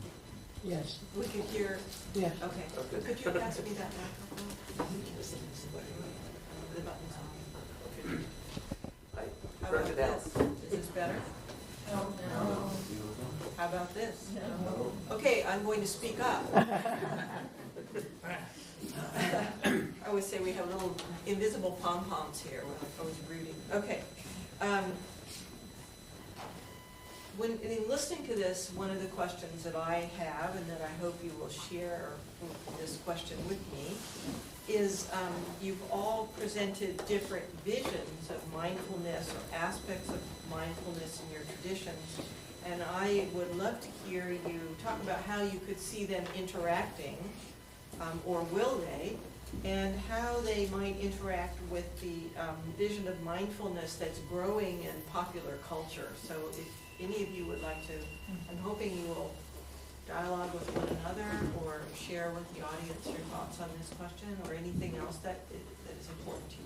Yes. We could hear. Yeah. Okay. Okay. Could you pass me that microphone? The button's on. Okay. I How turned about it down. this? Is this better? No. How about this? No. Okay, I'm going to speak up. I always say we have little invisible pom-poms here. I was reading. Okay. When in listening to this, one of the questions that I have, and that I hope you will share this question with me, is you've all presented different visions of mindfulness or aspects of mindfulness in your traditions, and I would love to hear you talk about how you could see them interacting, or will they, and how they might interact with the vision of mindfulness that's growing in popular culture. So if any of you would like to, I'm hoping you will dialogue with one another or share with the audience your thoughts on this question or anything else that is important to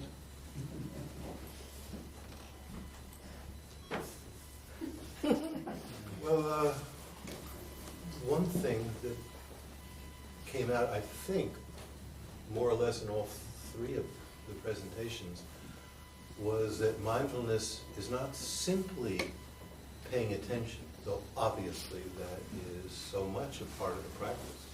you. Well, one thing that came out, I think, more or less in all three of the presentations, was that mindfulness is not simply paying attention, though obviously that is so much a part of the practice,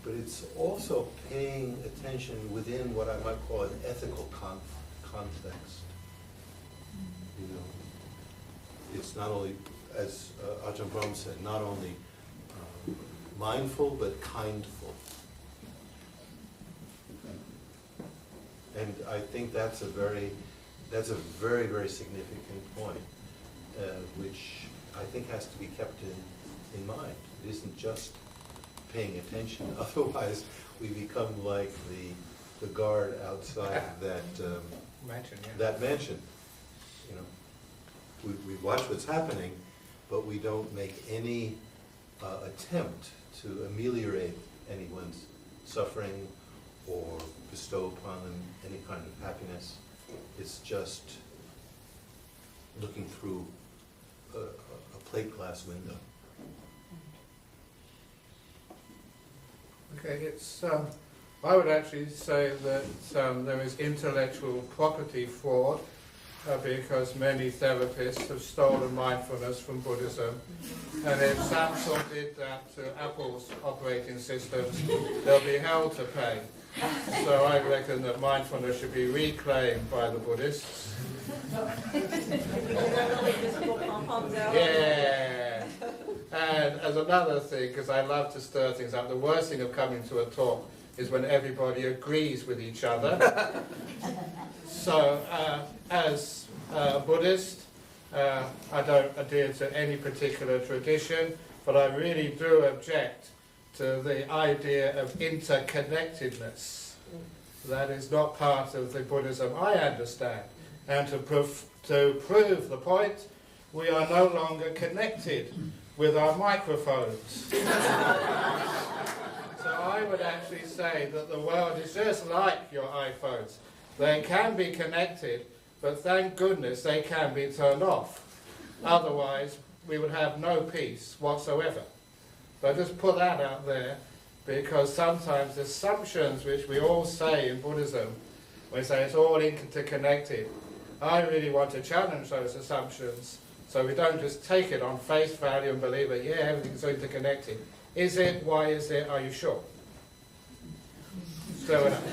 but it's also paying attention within what I might call an ethical context. You know, it's not only, as Ajahn Brahm said, not only mindful, but kindful. And I think that's a very, very significant point, which I think has to be kept in mind. It isn't just paying attention. Otherwise, we become like the guard outside that Mansion, yeah. that mansion. You know, we watch what's happening, but we don't make any attempt to ameliorate anyone's suffering or bestow upon them any kind of happiness. It's just looking through a plate glass window. Okay, it's. I would actually say that there is intellectual property fraud, because many therapists have stolen mindfulness from Buddhism. And if Samsung did that to Apple's operating systems, they'll be held to pay. So I reckon that mindfulness should be reclaimed by the Buddhists. Yeah. And as another thing, because I love to stir things up, the worst thing of coming to a talk is when everybody agrees with each other. So as a Buddhist, I don't adhere to any particular tradition, but I really do object to the idea of interconnectedness. That is not part of the Buddhism I understand. And to prove the point, we are no longer connected with our microphones. So I would actually say that the world is just like your iPhones. They can be connected, but thank goodness they can be turned off. Otherwise, we would have no peace whatsoever. So I just put that out there, because sometimes assumptions which we all say in Buddhism, we say it's all interconnected. I really want to challenge those assumptions, so we don't just take it on face value and believe that, yeah, everything's interconnected. Is it? Why is it? Are you sure? Stir it up.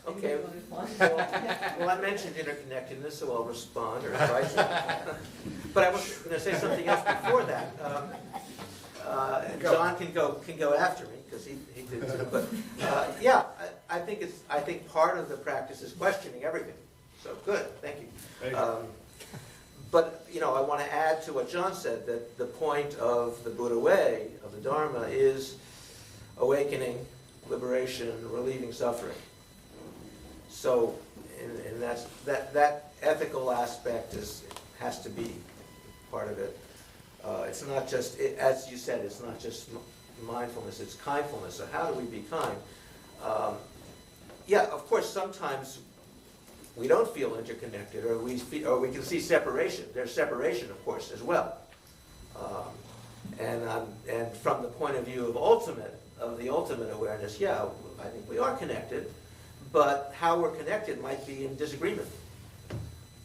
Okay. Well, I mentioned interconnectedness, so I'll respond or try to. But I was going to say something else before that. John can go after me because he did too. But yeah, I think part of the practice is questioning everything. So good, thank you. But I want to add to what John said, that the point of the Buddha way, of the Dharma, is awakening, liberation, relieving suffering. So, and that ethical aspect has to be part of it. It's not just, as you said, it's not just mindfulness, it's kindfulness. So how do we be kind? Yeah, of course, sometimes we don't feel interconnected, or we can see separation. There's separation, of course, as well. And from the point of view of the ultimate awareness, yeah, I think we are connected. But how we're connected might be in disagreement.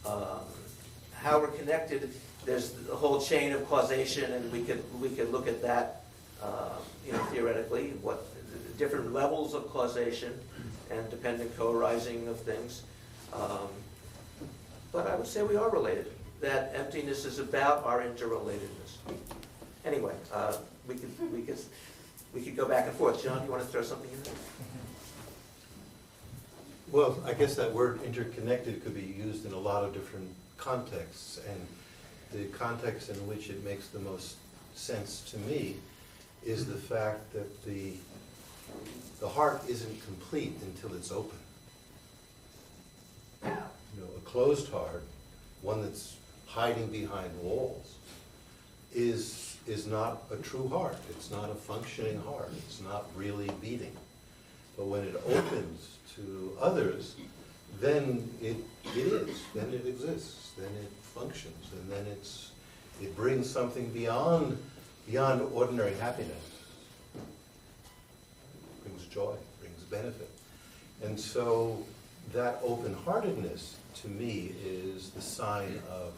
How we're connected, there's the whole chain of causation, and we could look at that, theoretically, what different levels of causation and dependent co-arising of things. But I would say we are related. That emptiness is about our interrelatedness. Anyway, we could go back and forth. John, you want to throw something in there? Well, I guess that word interconnected could be used in a lot of different contexts, and the context in which it makes the most sense to me is the fact that the heart isn't complete until it's open. A closed heart, one that's hiding behind walls, is not a true heart. It's not a functioning heart. It's not really beating. But when it opens to others, then it is, then it exists, then it functions, and then it brings something beyond ordinary happiness. It brings joy, brings benefit. And so that open-heartedness, to me, is the sign of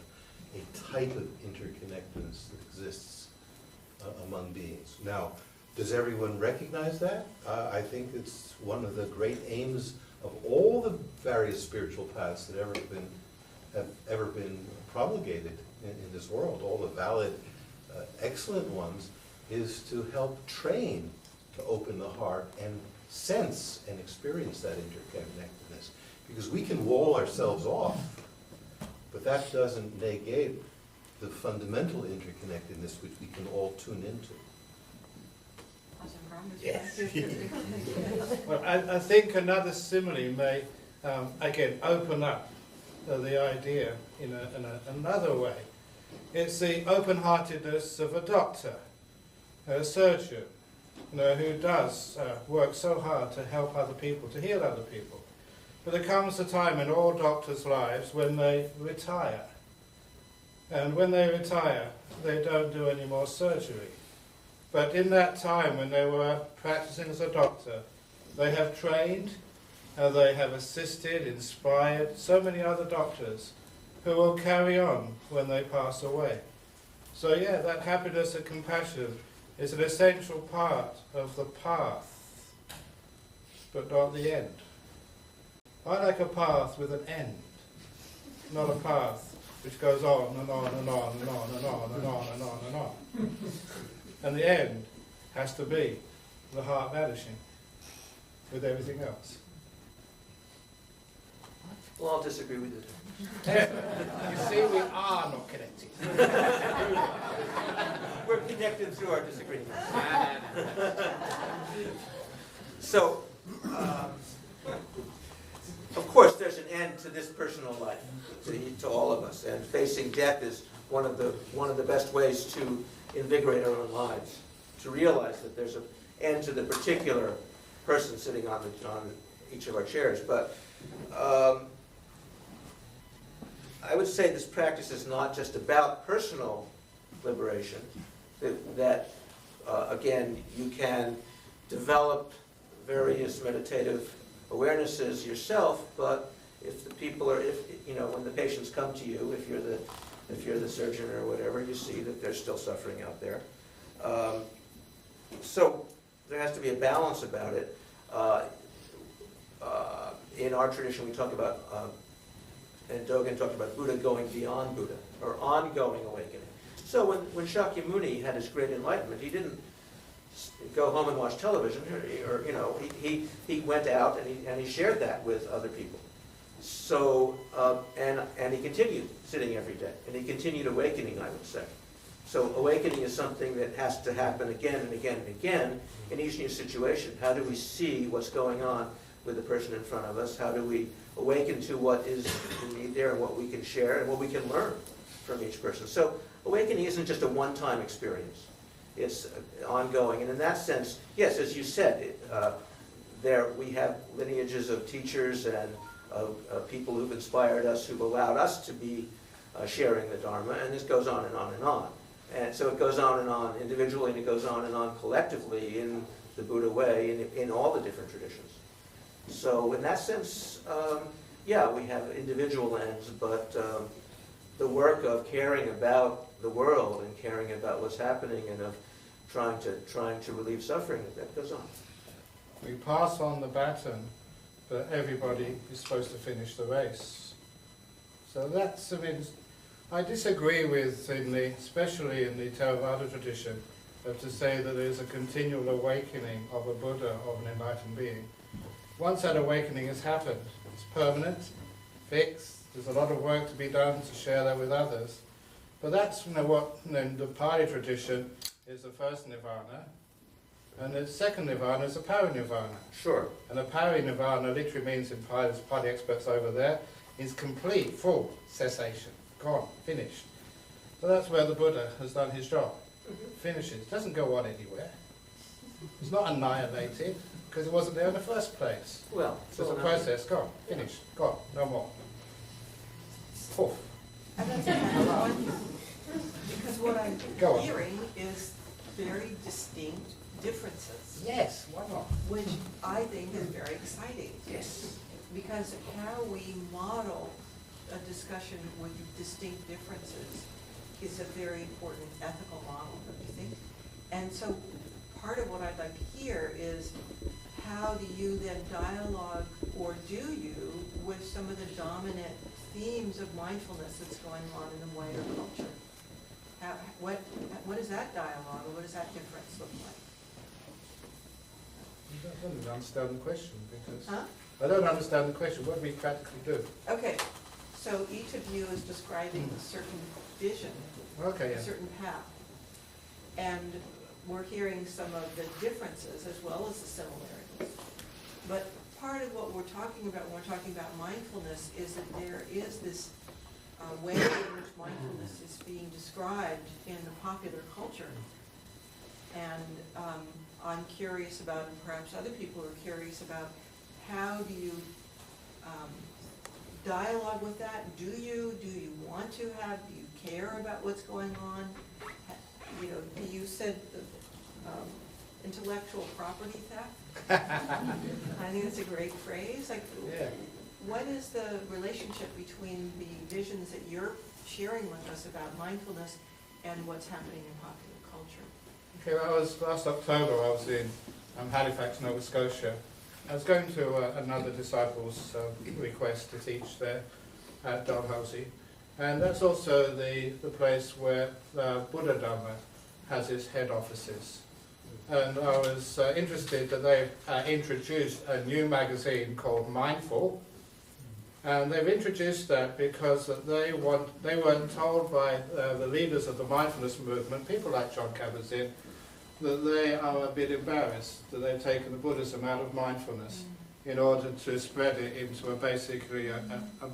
a type of interconnectedness that exists among beings. Now, does everyone recognize that? I think it's one of the great aims of all the various spiritual paths that have ever been promulgated in this world, all the valid, excellent ones, is to help train to open the heart and sense and experience that interconnectedness. Because we can wall ourselves off, but that doesn't negate the fundamental interconnectedness which we can all tune into. Yes. Well, I think another simile may, again, open up the idea in another way. It's the open-heartedness of a doctor, a surgeon, who does work so hard to help other people, to heal other people. But there comes a time in all doctors' lives when they retire. And when they retire, they don't do any more surgery. But in that time when they were practicing as a doctor, they have trained how they have assisted, inspired so many other doctors who will carry on when they pass away. So yeah, that happiness and compassion is an essential part of the path, but not the end. I like a path with an end, not a path which goes on and on and on and on and on and on and on and on. And the end has to be the heart vanishing with everything else. Well, I'll disagree with you. You see, we are not connected. We're connected through our disagreements. So, of course, there's an end to this personal life, to all of us, and facing death is one of the best ways to invigorate our own lives, to realize that there's an end to the particular person sitting on each of our chairs. But I would say this practice is not just about personal liberation, that again, you can develop various meditative awarenesses yourself, but if the people are, when the patients come to you, if you're the surgeon or whatever, you see that there's still suffering out there. So there has to be a balance about it. In our tradition, we talk about, and Dogen talked about Buddha going beyond Buddha, or ongoing awakening. So when Shakyamuni had his great enlightenment, he didn't go home and watch television, or he went out and he shared that with other people. So and he continued sitting every day, and he continued awakening, I would say. So awakening is something that has to happen again and again and again in each new situation. How do we see what's going on with the person in front of us? How do we awaken to what is the need there and what we can share and what we can learn from each person? So awakening isn't just a one-time experience. It's ongoing. And in that sense, yes, as you said, there we have lineages of teachers and of people who've inspired us, who've allowed us to be sharing the Dharma, and this goes on and on and on. And so it goes on and on individually, and it goes on and on collectively in the Buddha way, in all the different traditions. So in that sense, yeah, we have individual ends, but the work of caring about the world and caring about what's happening and of trying to relieve suffering, that goes on. We pass on the baton, but everybody is supposed to finish the race. So that's, I disagree with, especially in the Theravada tradition, to say that there's a continual awakening of a Buddha, of an enlightened being. Once that awakening has happened, it's permanent, fixed, there's a lot of work to be done to share that with others. But that's what in the Pali tradition is the first nirvana, and the second nirvana is the parinirvana. Sure. And the parinirvana literally means, in Pali, there's Pali experts over there, is complete, full cessation, gone, finished. So that's where the Buddha has done his job. Finishes, doesn't go on anywhere. It's not annihilated, because it wasn't there in the first place. Well, There's a process, gone, finished, gone, no more. Poof. And that's one, because what I'm Go on. hearing is very distinct differences, Yes, why not? which I think is very exciting. yes. Because how we model a discussion with distinct differences is a very important ethical model, don't you think? And so part of what I'd like to hear is, how do you then dialogue, or do you, with some of the dominant themes of mindfulness that's going on in the wider culture? What is that dialogue, or what does that difference look like? I don't understand the question, because Huh? I don't understand the question. What do we practically do? Okay, so each of you is describing a certain vision, Okay, a yeah. certain path. And we're hearing some of the differences as well as the similarities. But part of what we're talking about when we're talking about mindfulness is that there is this way in which mindfulness is being described in the popular culture. And I'm curious about, and perhaps other people are curious about, how do you dialogue with that? Do you want to have, do you care about what's going on? You know, you said intellectual property theft. I think that's a great phrase. Like, Yeah. what is the relationship between the visions that you're sharing with us about mindfulness and what's happening in popular culture? Okay, well, last October I was in Halifax, Nova Scotia. I was going to another disciple's request to teach there at Dalhousie. And that's also the place where Buddha Dhamma has its head offices. And I was interested that they've introduced a new magazine called Mindful. And they've introduced that because they weren't told by the leaders of the mindfulness movement, people like John Kabat-Zinn, that they are a bit embarrassed that they've taken the Buddhism out of mindfulness in order to spread it into basically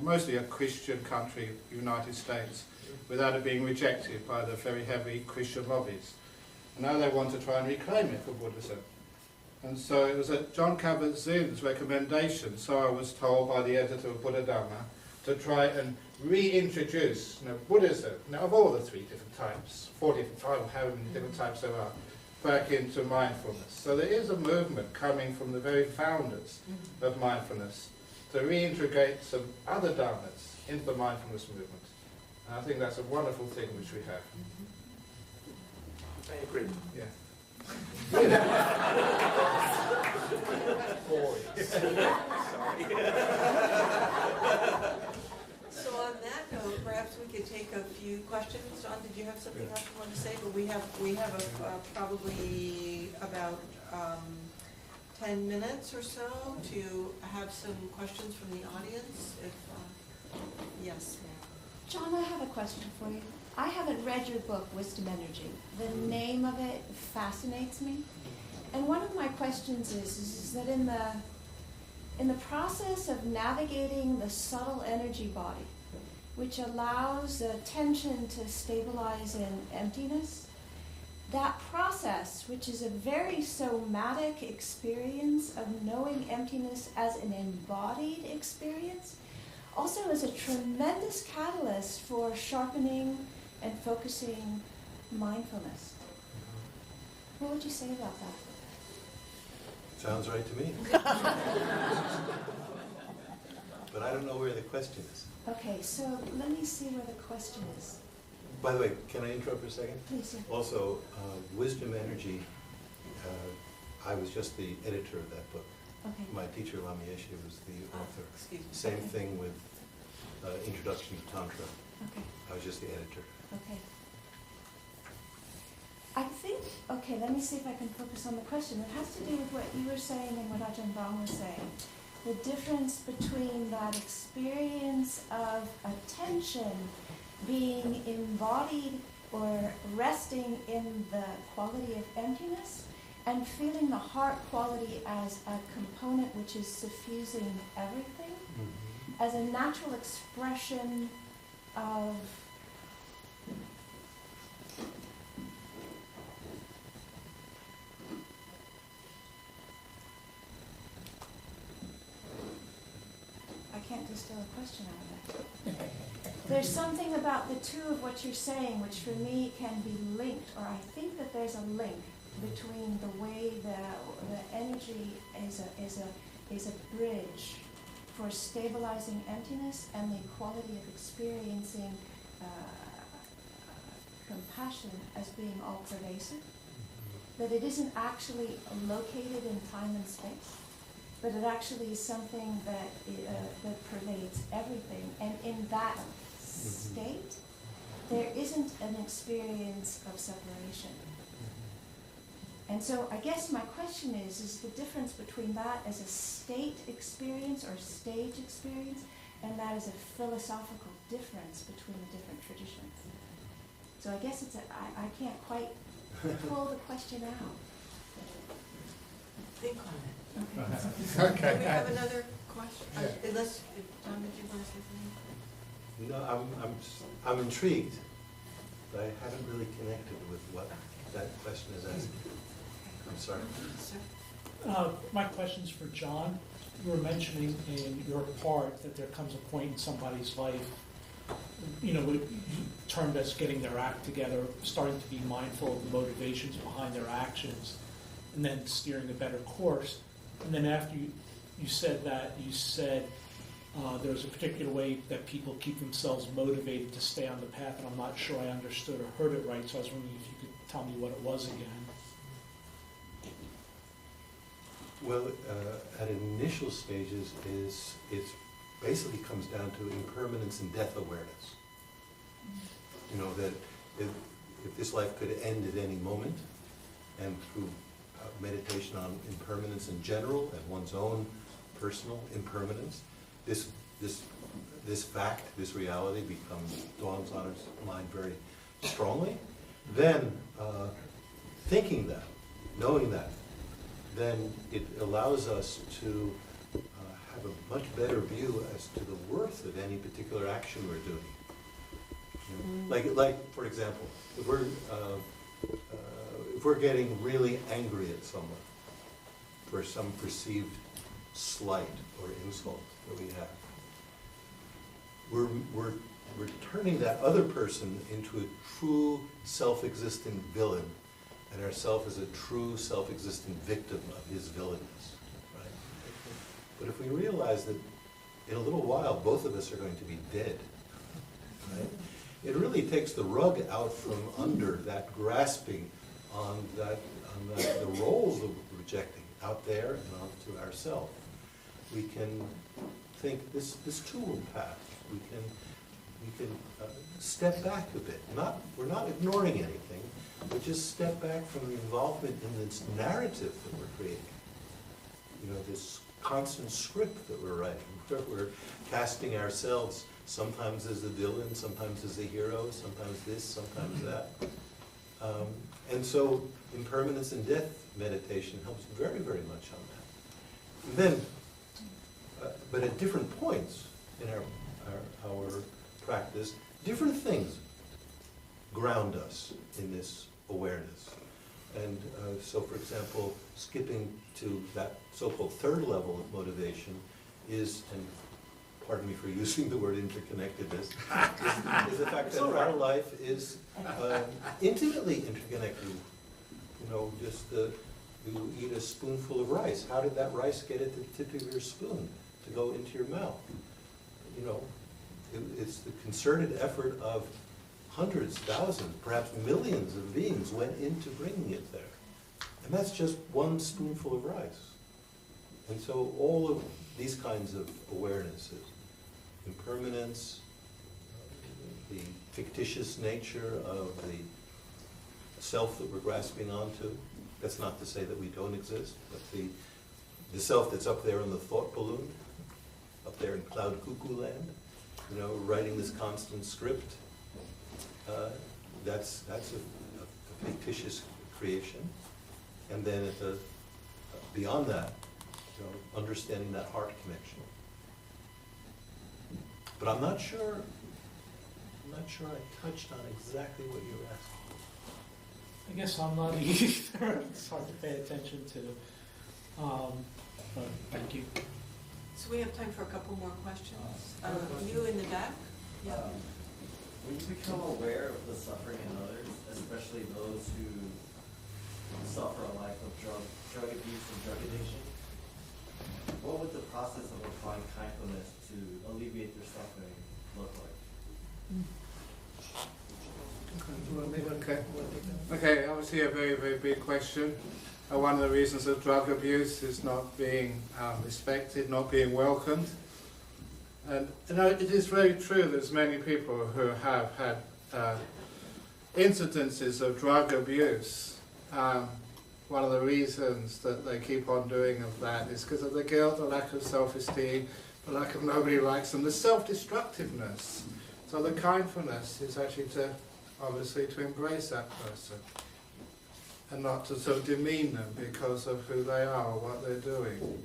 mostly a Christian country, United States, without it being rejected by the very heavy Christian lobbies. And now they want to try and reclaim it for Buddhism. And so it was at John Kabat-Zinn's recommendation, so I was told by the editor of Buddha Dhamma, to try and reintroduce Buddhism, now of all the 3 different types, 4 different types, however many different types there are, back into mindfulness. So there is a movement coming from the very founders of mindfulness to reintegrate some other dhammas into the mindfulness movement. And I think that's a wonderful thing which we have. I agree. Yeah. So on that note, perhaps we could take a few questions. John, did you have something else you want to say? But we have probably about 10 minutes or so to have some questions from the audience. If yes, ma'am. John, I have a question for you. I haven't read your book, Wisdom Energy. The name of it fascinates me. And one of my questions is that in the process of navigating the subtle energy body, which allows the attention to stabilize in emptiness, that process, which is a very somatic experience of knowing emptiness as an embodied experience, also is a tremendous catalyst for sharpening and focusing mindfulness. What would you say about that? Sounds right to me. But I don't know where the question is. Okay, so let me see where the question is. By the way, can I interrupt for a second? Please, yeah. Also, Wisdom Energy, I was just the editor of that book. Okay. My teacher, Lama Yeshe, was the author. Excuse me. Same Okay. thing with Introduction to Tantra. Okay. I was just the editor. Okay. I think, okay, let me see if I can focus on the question. It has to do with what you were saying and what Ajahn Brahm was saying. The difference between that experience of attention being embodied or resting in the quality of emptiness and feeling the heart quality as a component which is suffusing everything, as a natural expression of I can't distill a question out of that. There's something about the two of what you're saying which for me can be linked, or I think that there's a link between the way the energy is a bridge for stabilizing emptiness and the quality of experiencing compassion as being all pervasive. That it isn't actually located in time and space, but it actually is something that pervades everything. And in that state, there isn't an experience of separation. And so I guess my question is the difference between that as a state experience or stage experience and that as a philosophical difference between the different traditions. So I guess I can't quite pull the question out. Think on it. Okay. Do we have another question? Yeah. Unless, John, did you want to say something? No, I'm intrigued, but I haven't really connected with what that question is asking. I'm sorry. Sir? My question's for John. You were mentioning in your part that there comes a point in somebody's life, what you termed as getting their act together, starting to be mindful of the motivations behind their actions. and then steering a better course. And then after you said that, you said there's a particular way that people keep themselves motivated to stay on the path, and I'm not sure I understood or heard it right, so I was wondering if you could tell me what it was again. Well, at initial stages, it basically comes down to impermanence and death awareness. You know, that if this life could end at any moment, and through meditation on impermanence in general and one's own personal impermanence, this fact, this reality dawns on our mind very strongly. Then, thinking that, knowing that, then it allows us to have a much better view as to the worth of any particular action we're doing. You know, like for example, if we're getting really angry at someone for some perceived slight or insult that we have, we're turning that other person into a true self-existent villain, and ourself is a true self-existent victim of his villainess, right? But if we realize that in a little while both of us are going to be dead, right? It really takes the rug out from under that grasping on the roles that we're projecting out there and onto ourselves. We can think this too will pass. We can step back a bit. We're not ignoring anything. We just step back from the involvement in this narrative that we're creating. You know, this constant script that we're writing. We're casting ourselves sometimes as the villain, sometimes as the hero, sometimes this, sometimes that. And so impermanence and death meditation helps very, very much on that. And then, but at different points in our practice, different things ground us in this awareness. And so, for example, skipping to that so-called third level of motivation is, and pardon me for using the word interconnectedness, is the fact that our life is intimately interconnected. You know, just you eat a spoonful of rice. How did that rice get at the tip of your spoon to go into your mouth? You know, it's the concerted effort of hundreds, thousands, perhaps millions of beings went into bringing it there. And that's just one spoonful of rice. And so all of these kinds of awarenesses, impermanence, the fictitious nature of the self that we're grasping onto, that's not to say that we don't exist, but the self that's up there in the thought balloon, up there in cloud cuckoo land, you know, writing this constant script, that's a fictitious creation. And then beyond that, you know, understanding that heart connection. But I'm not sure I touched on exactly what you were asking. I guess I'm not either. It's hard to pay attention to. But thank you. So we have time for a couple more questions. You in the back? Yeah. When you become aware of the suffering in others, especially those who suffer a life of drug abuse and drug addiction, what would the process of applying kindfulness to alleviate their suffering look like? Okay, obviously a very, very big question. One of the reasons of drug abuse is not being respected, not being welcomed. And you know, it is very true there's many people who have had incidences of drug abuse. One of the reasons that they keep on doing of that is because of the guilt, the lack of self-esteem, the lack of nobody likes them, the self-destructiveness. So the kindfulness is actually obviously to embrace that person and not to sort of demean them because of who they are or what they're doing,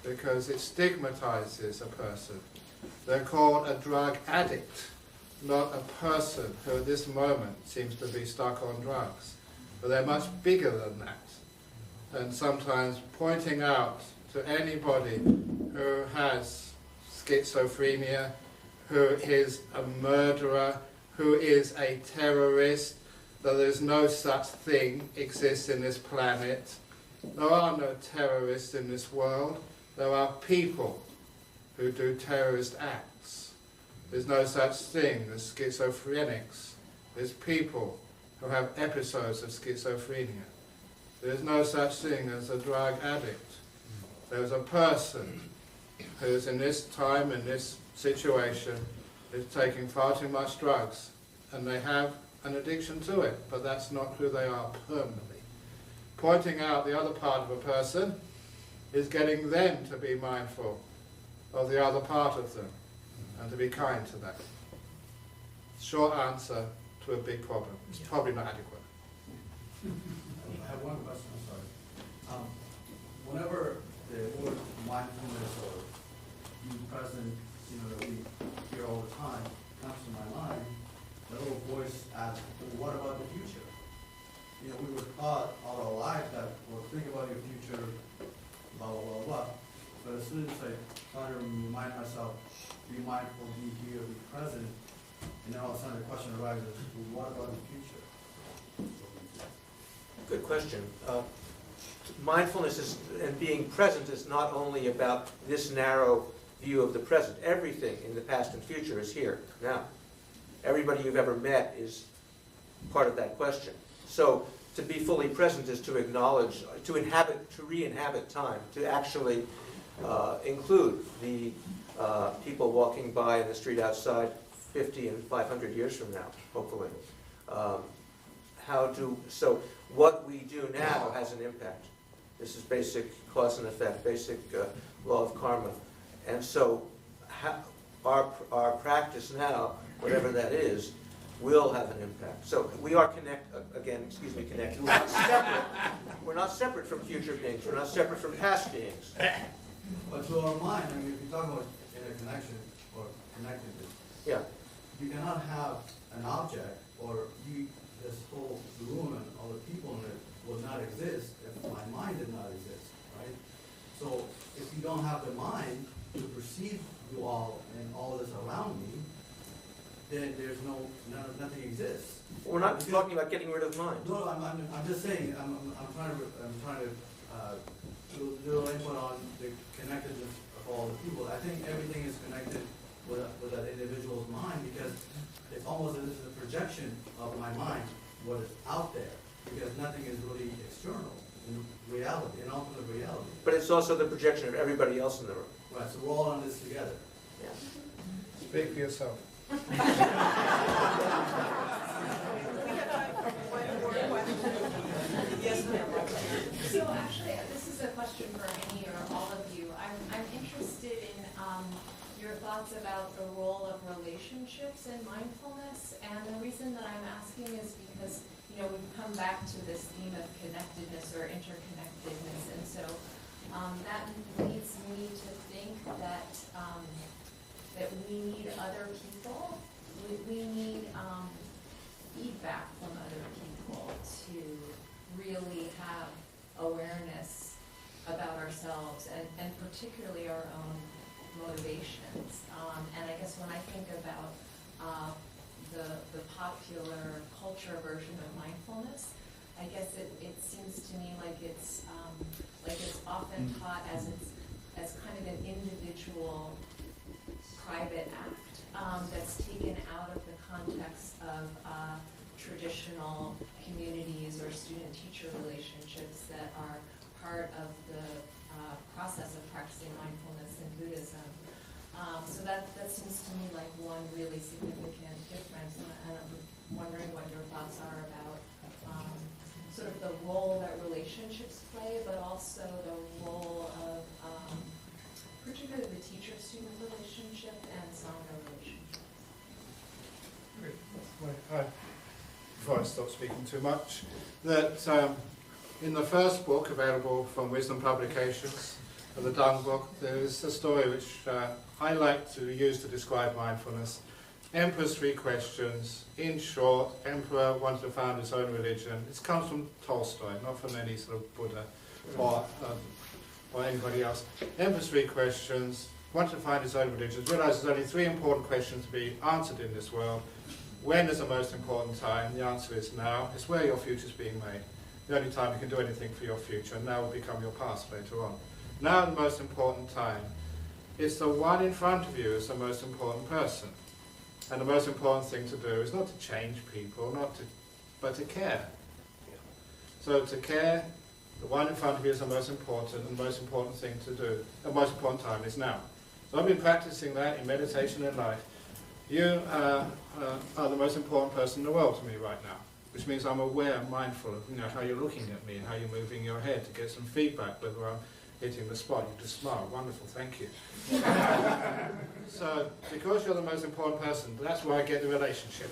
because it stigmatizes a person. They're called a drug addict, not a person who at this moment seems to be stuck on drugs. But they're much bigger than that. And sometimes pointing out to anybody who has schizophrenia, who is a murderer, who is a terrorist, that there's no such thing exists in this planet, There are no terrorists in this world. There are people who do terrorist acts. There's no such thing as schizophrenics. There's people who have episodes of schizophrenia. There's no such thing as a drug addict. There's a person who's in this time, in this situation, is taking far too much drugs, and they have an addiction to it, but that's not who they are permanently. Pointing out the other part of a person is getting them to be mindful of the other part of them and to be kind to that. Short answer to a big problem. It's probably not adequate. I have one question, I'm sorry. Whenever the word mindfulness or being present, that we hear all the time, comes to my mind, the little voice asks, well, what about the future? We were taught all our life that, well, think about your future, blah, blah, blah, blah. But as soon as I try to remind myself, be mindful, be here, be present, and then all of a sudden the question arises, well, what about the future? Good question. Mindfulness and being present is not only about this narrow view of the present. Everything in the past and future is here, now. Everybody you've ever met is part of that question. So to be fully present is to acknowledge, to re-inhabit time, to actually include the people walking by in the street outside 50 and 500 years from now, hopefully. So what we do now has an impact. This is basic cause and effect, basic law of karma. And so our practice now, whatever that is, will have an impact. So we are connected. We're not separate. We're not separate from future beings. We're not separate from past beings. But to our mind, if you talk about interconnection or connectedness, Yeah. you cannot have an object or this whole room and all the people in it would not exist if my mind did not exist, right? So if you don't have the mind to perceive you all and all this around me, then there's nothing exists. We're not talking about getting rid of mind. No, I'm just saying, I'm trying to do input on the connectedness of all the people. I think everything is connected with that individual's mind because it's almost as if it's a projection of my mind, what is out there, because nothing is really external in reality, in ultimate reality. But it's also the projection of everybody else in the room. Right, so we're all on this together. Yeah. Speak for yourself. Yes, ma'am. So actually, this is a question for any or all of you. I'm interested in your thoughts about the role of relationships in mindfulness. And the reason that I'm asking is because, we've come back to this theme of connectedness or interconnectedness. And so that leads me to think that that we need other people. We need feedback from other people to really have awareness about ourselves and particularly our own motivations. And I guess when I think about the popular culture version of mindfulness, I guess it seems to me like it's often taught as kind of an individual private act that's taken out of the context of traditional communities or student-teacher relationships that are part of the process of practicing mindfulness in Buddhism. So that seems to me like one really significant difference, and I'm wondering what your thoughts are about sort of the role that relationships play, but also the role of particularly the teacher-student relationship and Sangha relationship. Before I stop speaking too much, that in the first book available from Wisdom Publications, the Dung book, there is a story which I like to use to describe mindfulness. Emperor's Three Questions. In short, Emperor wanted to found his own religion. It comes from Tolstoy, not from any sort of Buddha or anybody else. Emperor's Three Questions. Wanted to find his own religion. Realized there's only three important questions to be answered in this world. When is the most important time? The answer is now. It's where your future is being made. the only time you can do anything for your future, and now will become your past later on. Now the most important time, it's the one in front of you is the most important person. And the most important thing to do is not to change people, but to care. So to care, the one in front of you is the most important, and the most important thing to do. The most important time is now. So I've been practicing that in meditation and life. You are the most important person in the world to me right now, which means I'm aware, mindful of how you're looking at me and how you're moving your head to get some feedback whether I'm hitting the spot. You just smile. Wonderful, thank you. So because you're the most important person, that's where I get the relationship.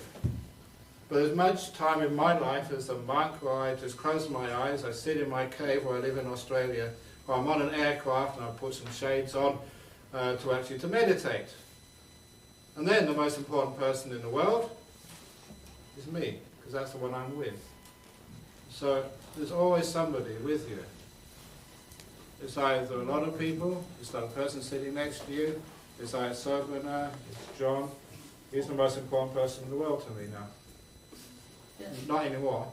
But as much time in my life as a monk where I just close my eyes, I sit in my cave where I live in Australia, or I'm on an aircraft and I put some shades on to meditate. And then the most important person in the world is me, because that's the one I'm with. So there's always somebody with you. It's either a lot of people, it's the person sitting next to you, it's either Sobhana, it's John. He's the most important person in the world to me now. Not anymore.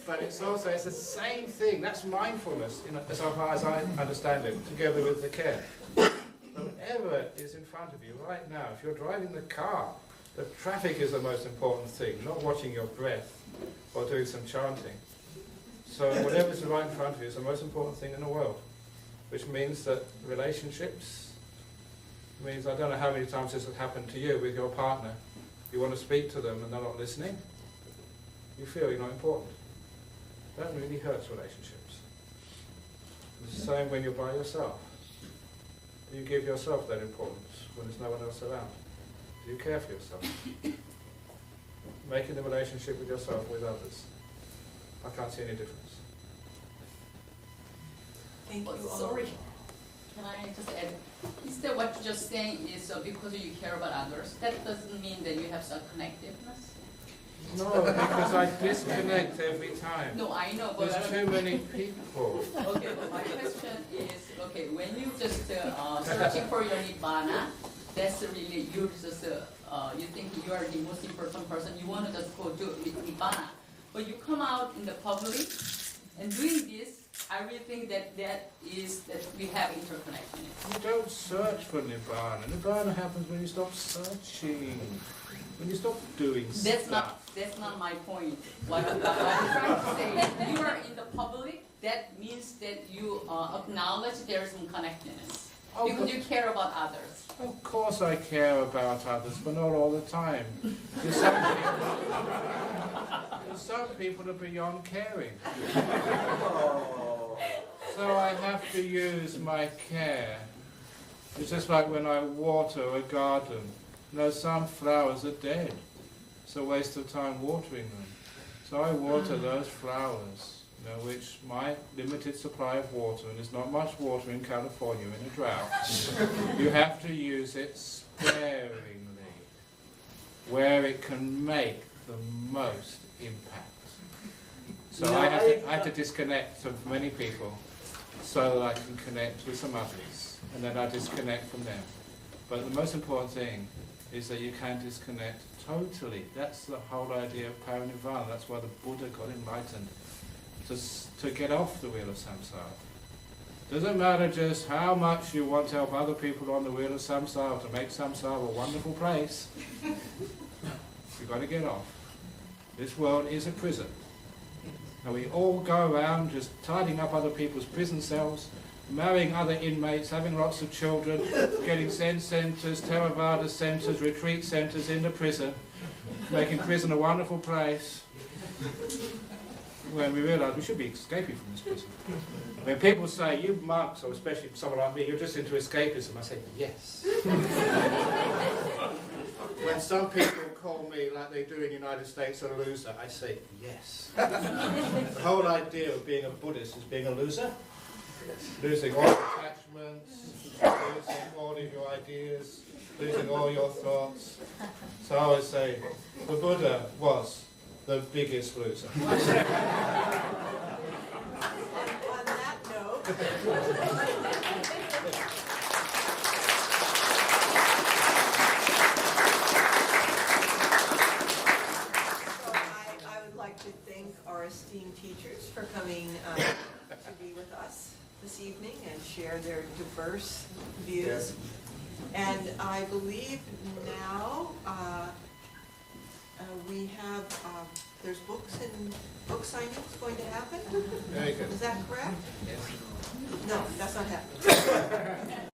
But it's the same thing. That's mindfulness, as far as I understand it, together with the care. Whatever is in front of you right now, if you're driving the car, the traffic is the most important thing, not watching your breath or doing some chanting. So whatever's right in front of you is the most important thing in the world, which means that relationships, means I don't know how many times this has happened to you with your partner. You want to speak to them and they're not listening. You feel you're not important. That really hurts relationships. It's the same when you're by yourself. You give yourself that importance when there's no one else around. Do you care for yourself? Making the relationship with yourself with others. I can't see any difference. Thank you all. Sorry, can I just add? Is that what you're just saying is because you care about others? That doesn't mean that you have some connectiveness? No, because I disconnect every time. No, I know, but... There's too many people. Okay, but my question is, okay, when you just searching for your Nibbana, that's really, you just, you think you are the most important person, you want to just go to Nibbana. But you come out in the public and doing this, I really think that we have interconnection. You don't search for Nibbana. Nibbana happens when you stop searching. When you stop doing stuff. That's not my point. What I'm trying to say, you are in the public, that means that you acknowledge there is some connectedness. Oh, because you care about others. Of course I care about others, but not all the time. There's some people are beyond caring. So I have to use my care. It's just like when I water a garden. Some flowers are dead. It's a waste of time watering them. So I water those flowers, which my limited supply of water, and there's not much water in California in a drought. You have to use it sparingly, where it can make the most impact. So I have to disconnect from many people so that I can connect with some others, and then I disconnect from them. But the most important thing is that you can disconnect totally. That's the whole idea of parinirvana. That's why the Buddha got enlightened, to get off the wheel of samsara. Doesn't matter just how much you want to help other people on the wheel of samsara to make samsara a wonderful place. You've got to get off. This world is a prison. And we all go around just tidying up other people's prison cells, marrying other inmates, having lots of children, getting Zen centers, Theravada centers, retreat centers in the prison, making prison a wonderful place, when we realise we should be escaping from this prison. When people say, you monks, or especially someone like me, you're just into escapism, I say, yes. When some people call me, like they do in the United States, a loser, I say, yes. The whole idea of being a Buddhist is being a loser. Losing all attachments, losing all of your ideas, losing all your thoughts. So I always say, the Buddha was the biggest loser. On that note, to thank our esteemed teachers for coming to be with us this evening and share their diverse views. And I believe now we have, there's books and book signings going to happen. Very good. Is that correct? No, that's not happening.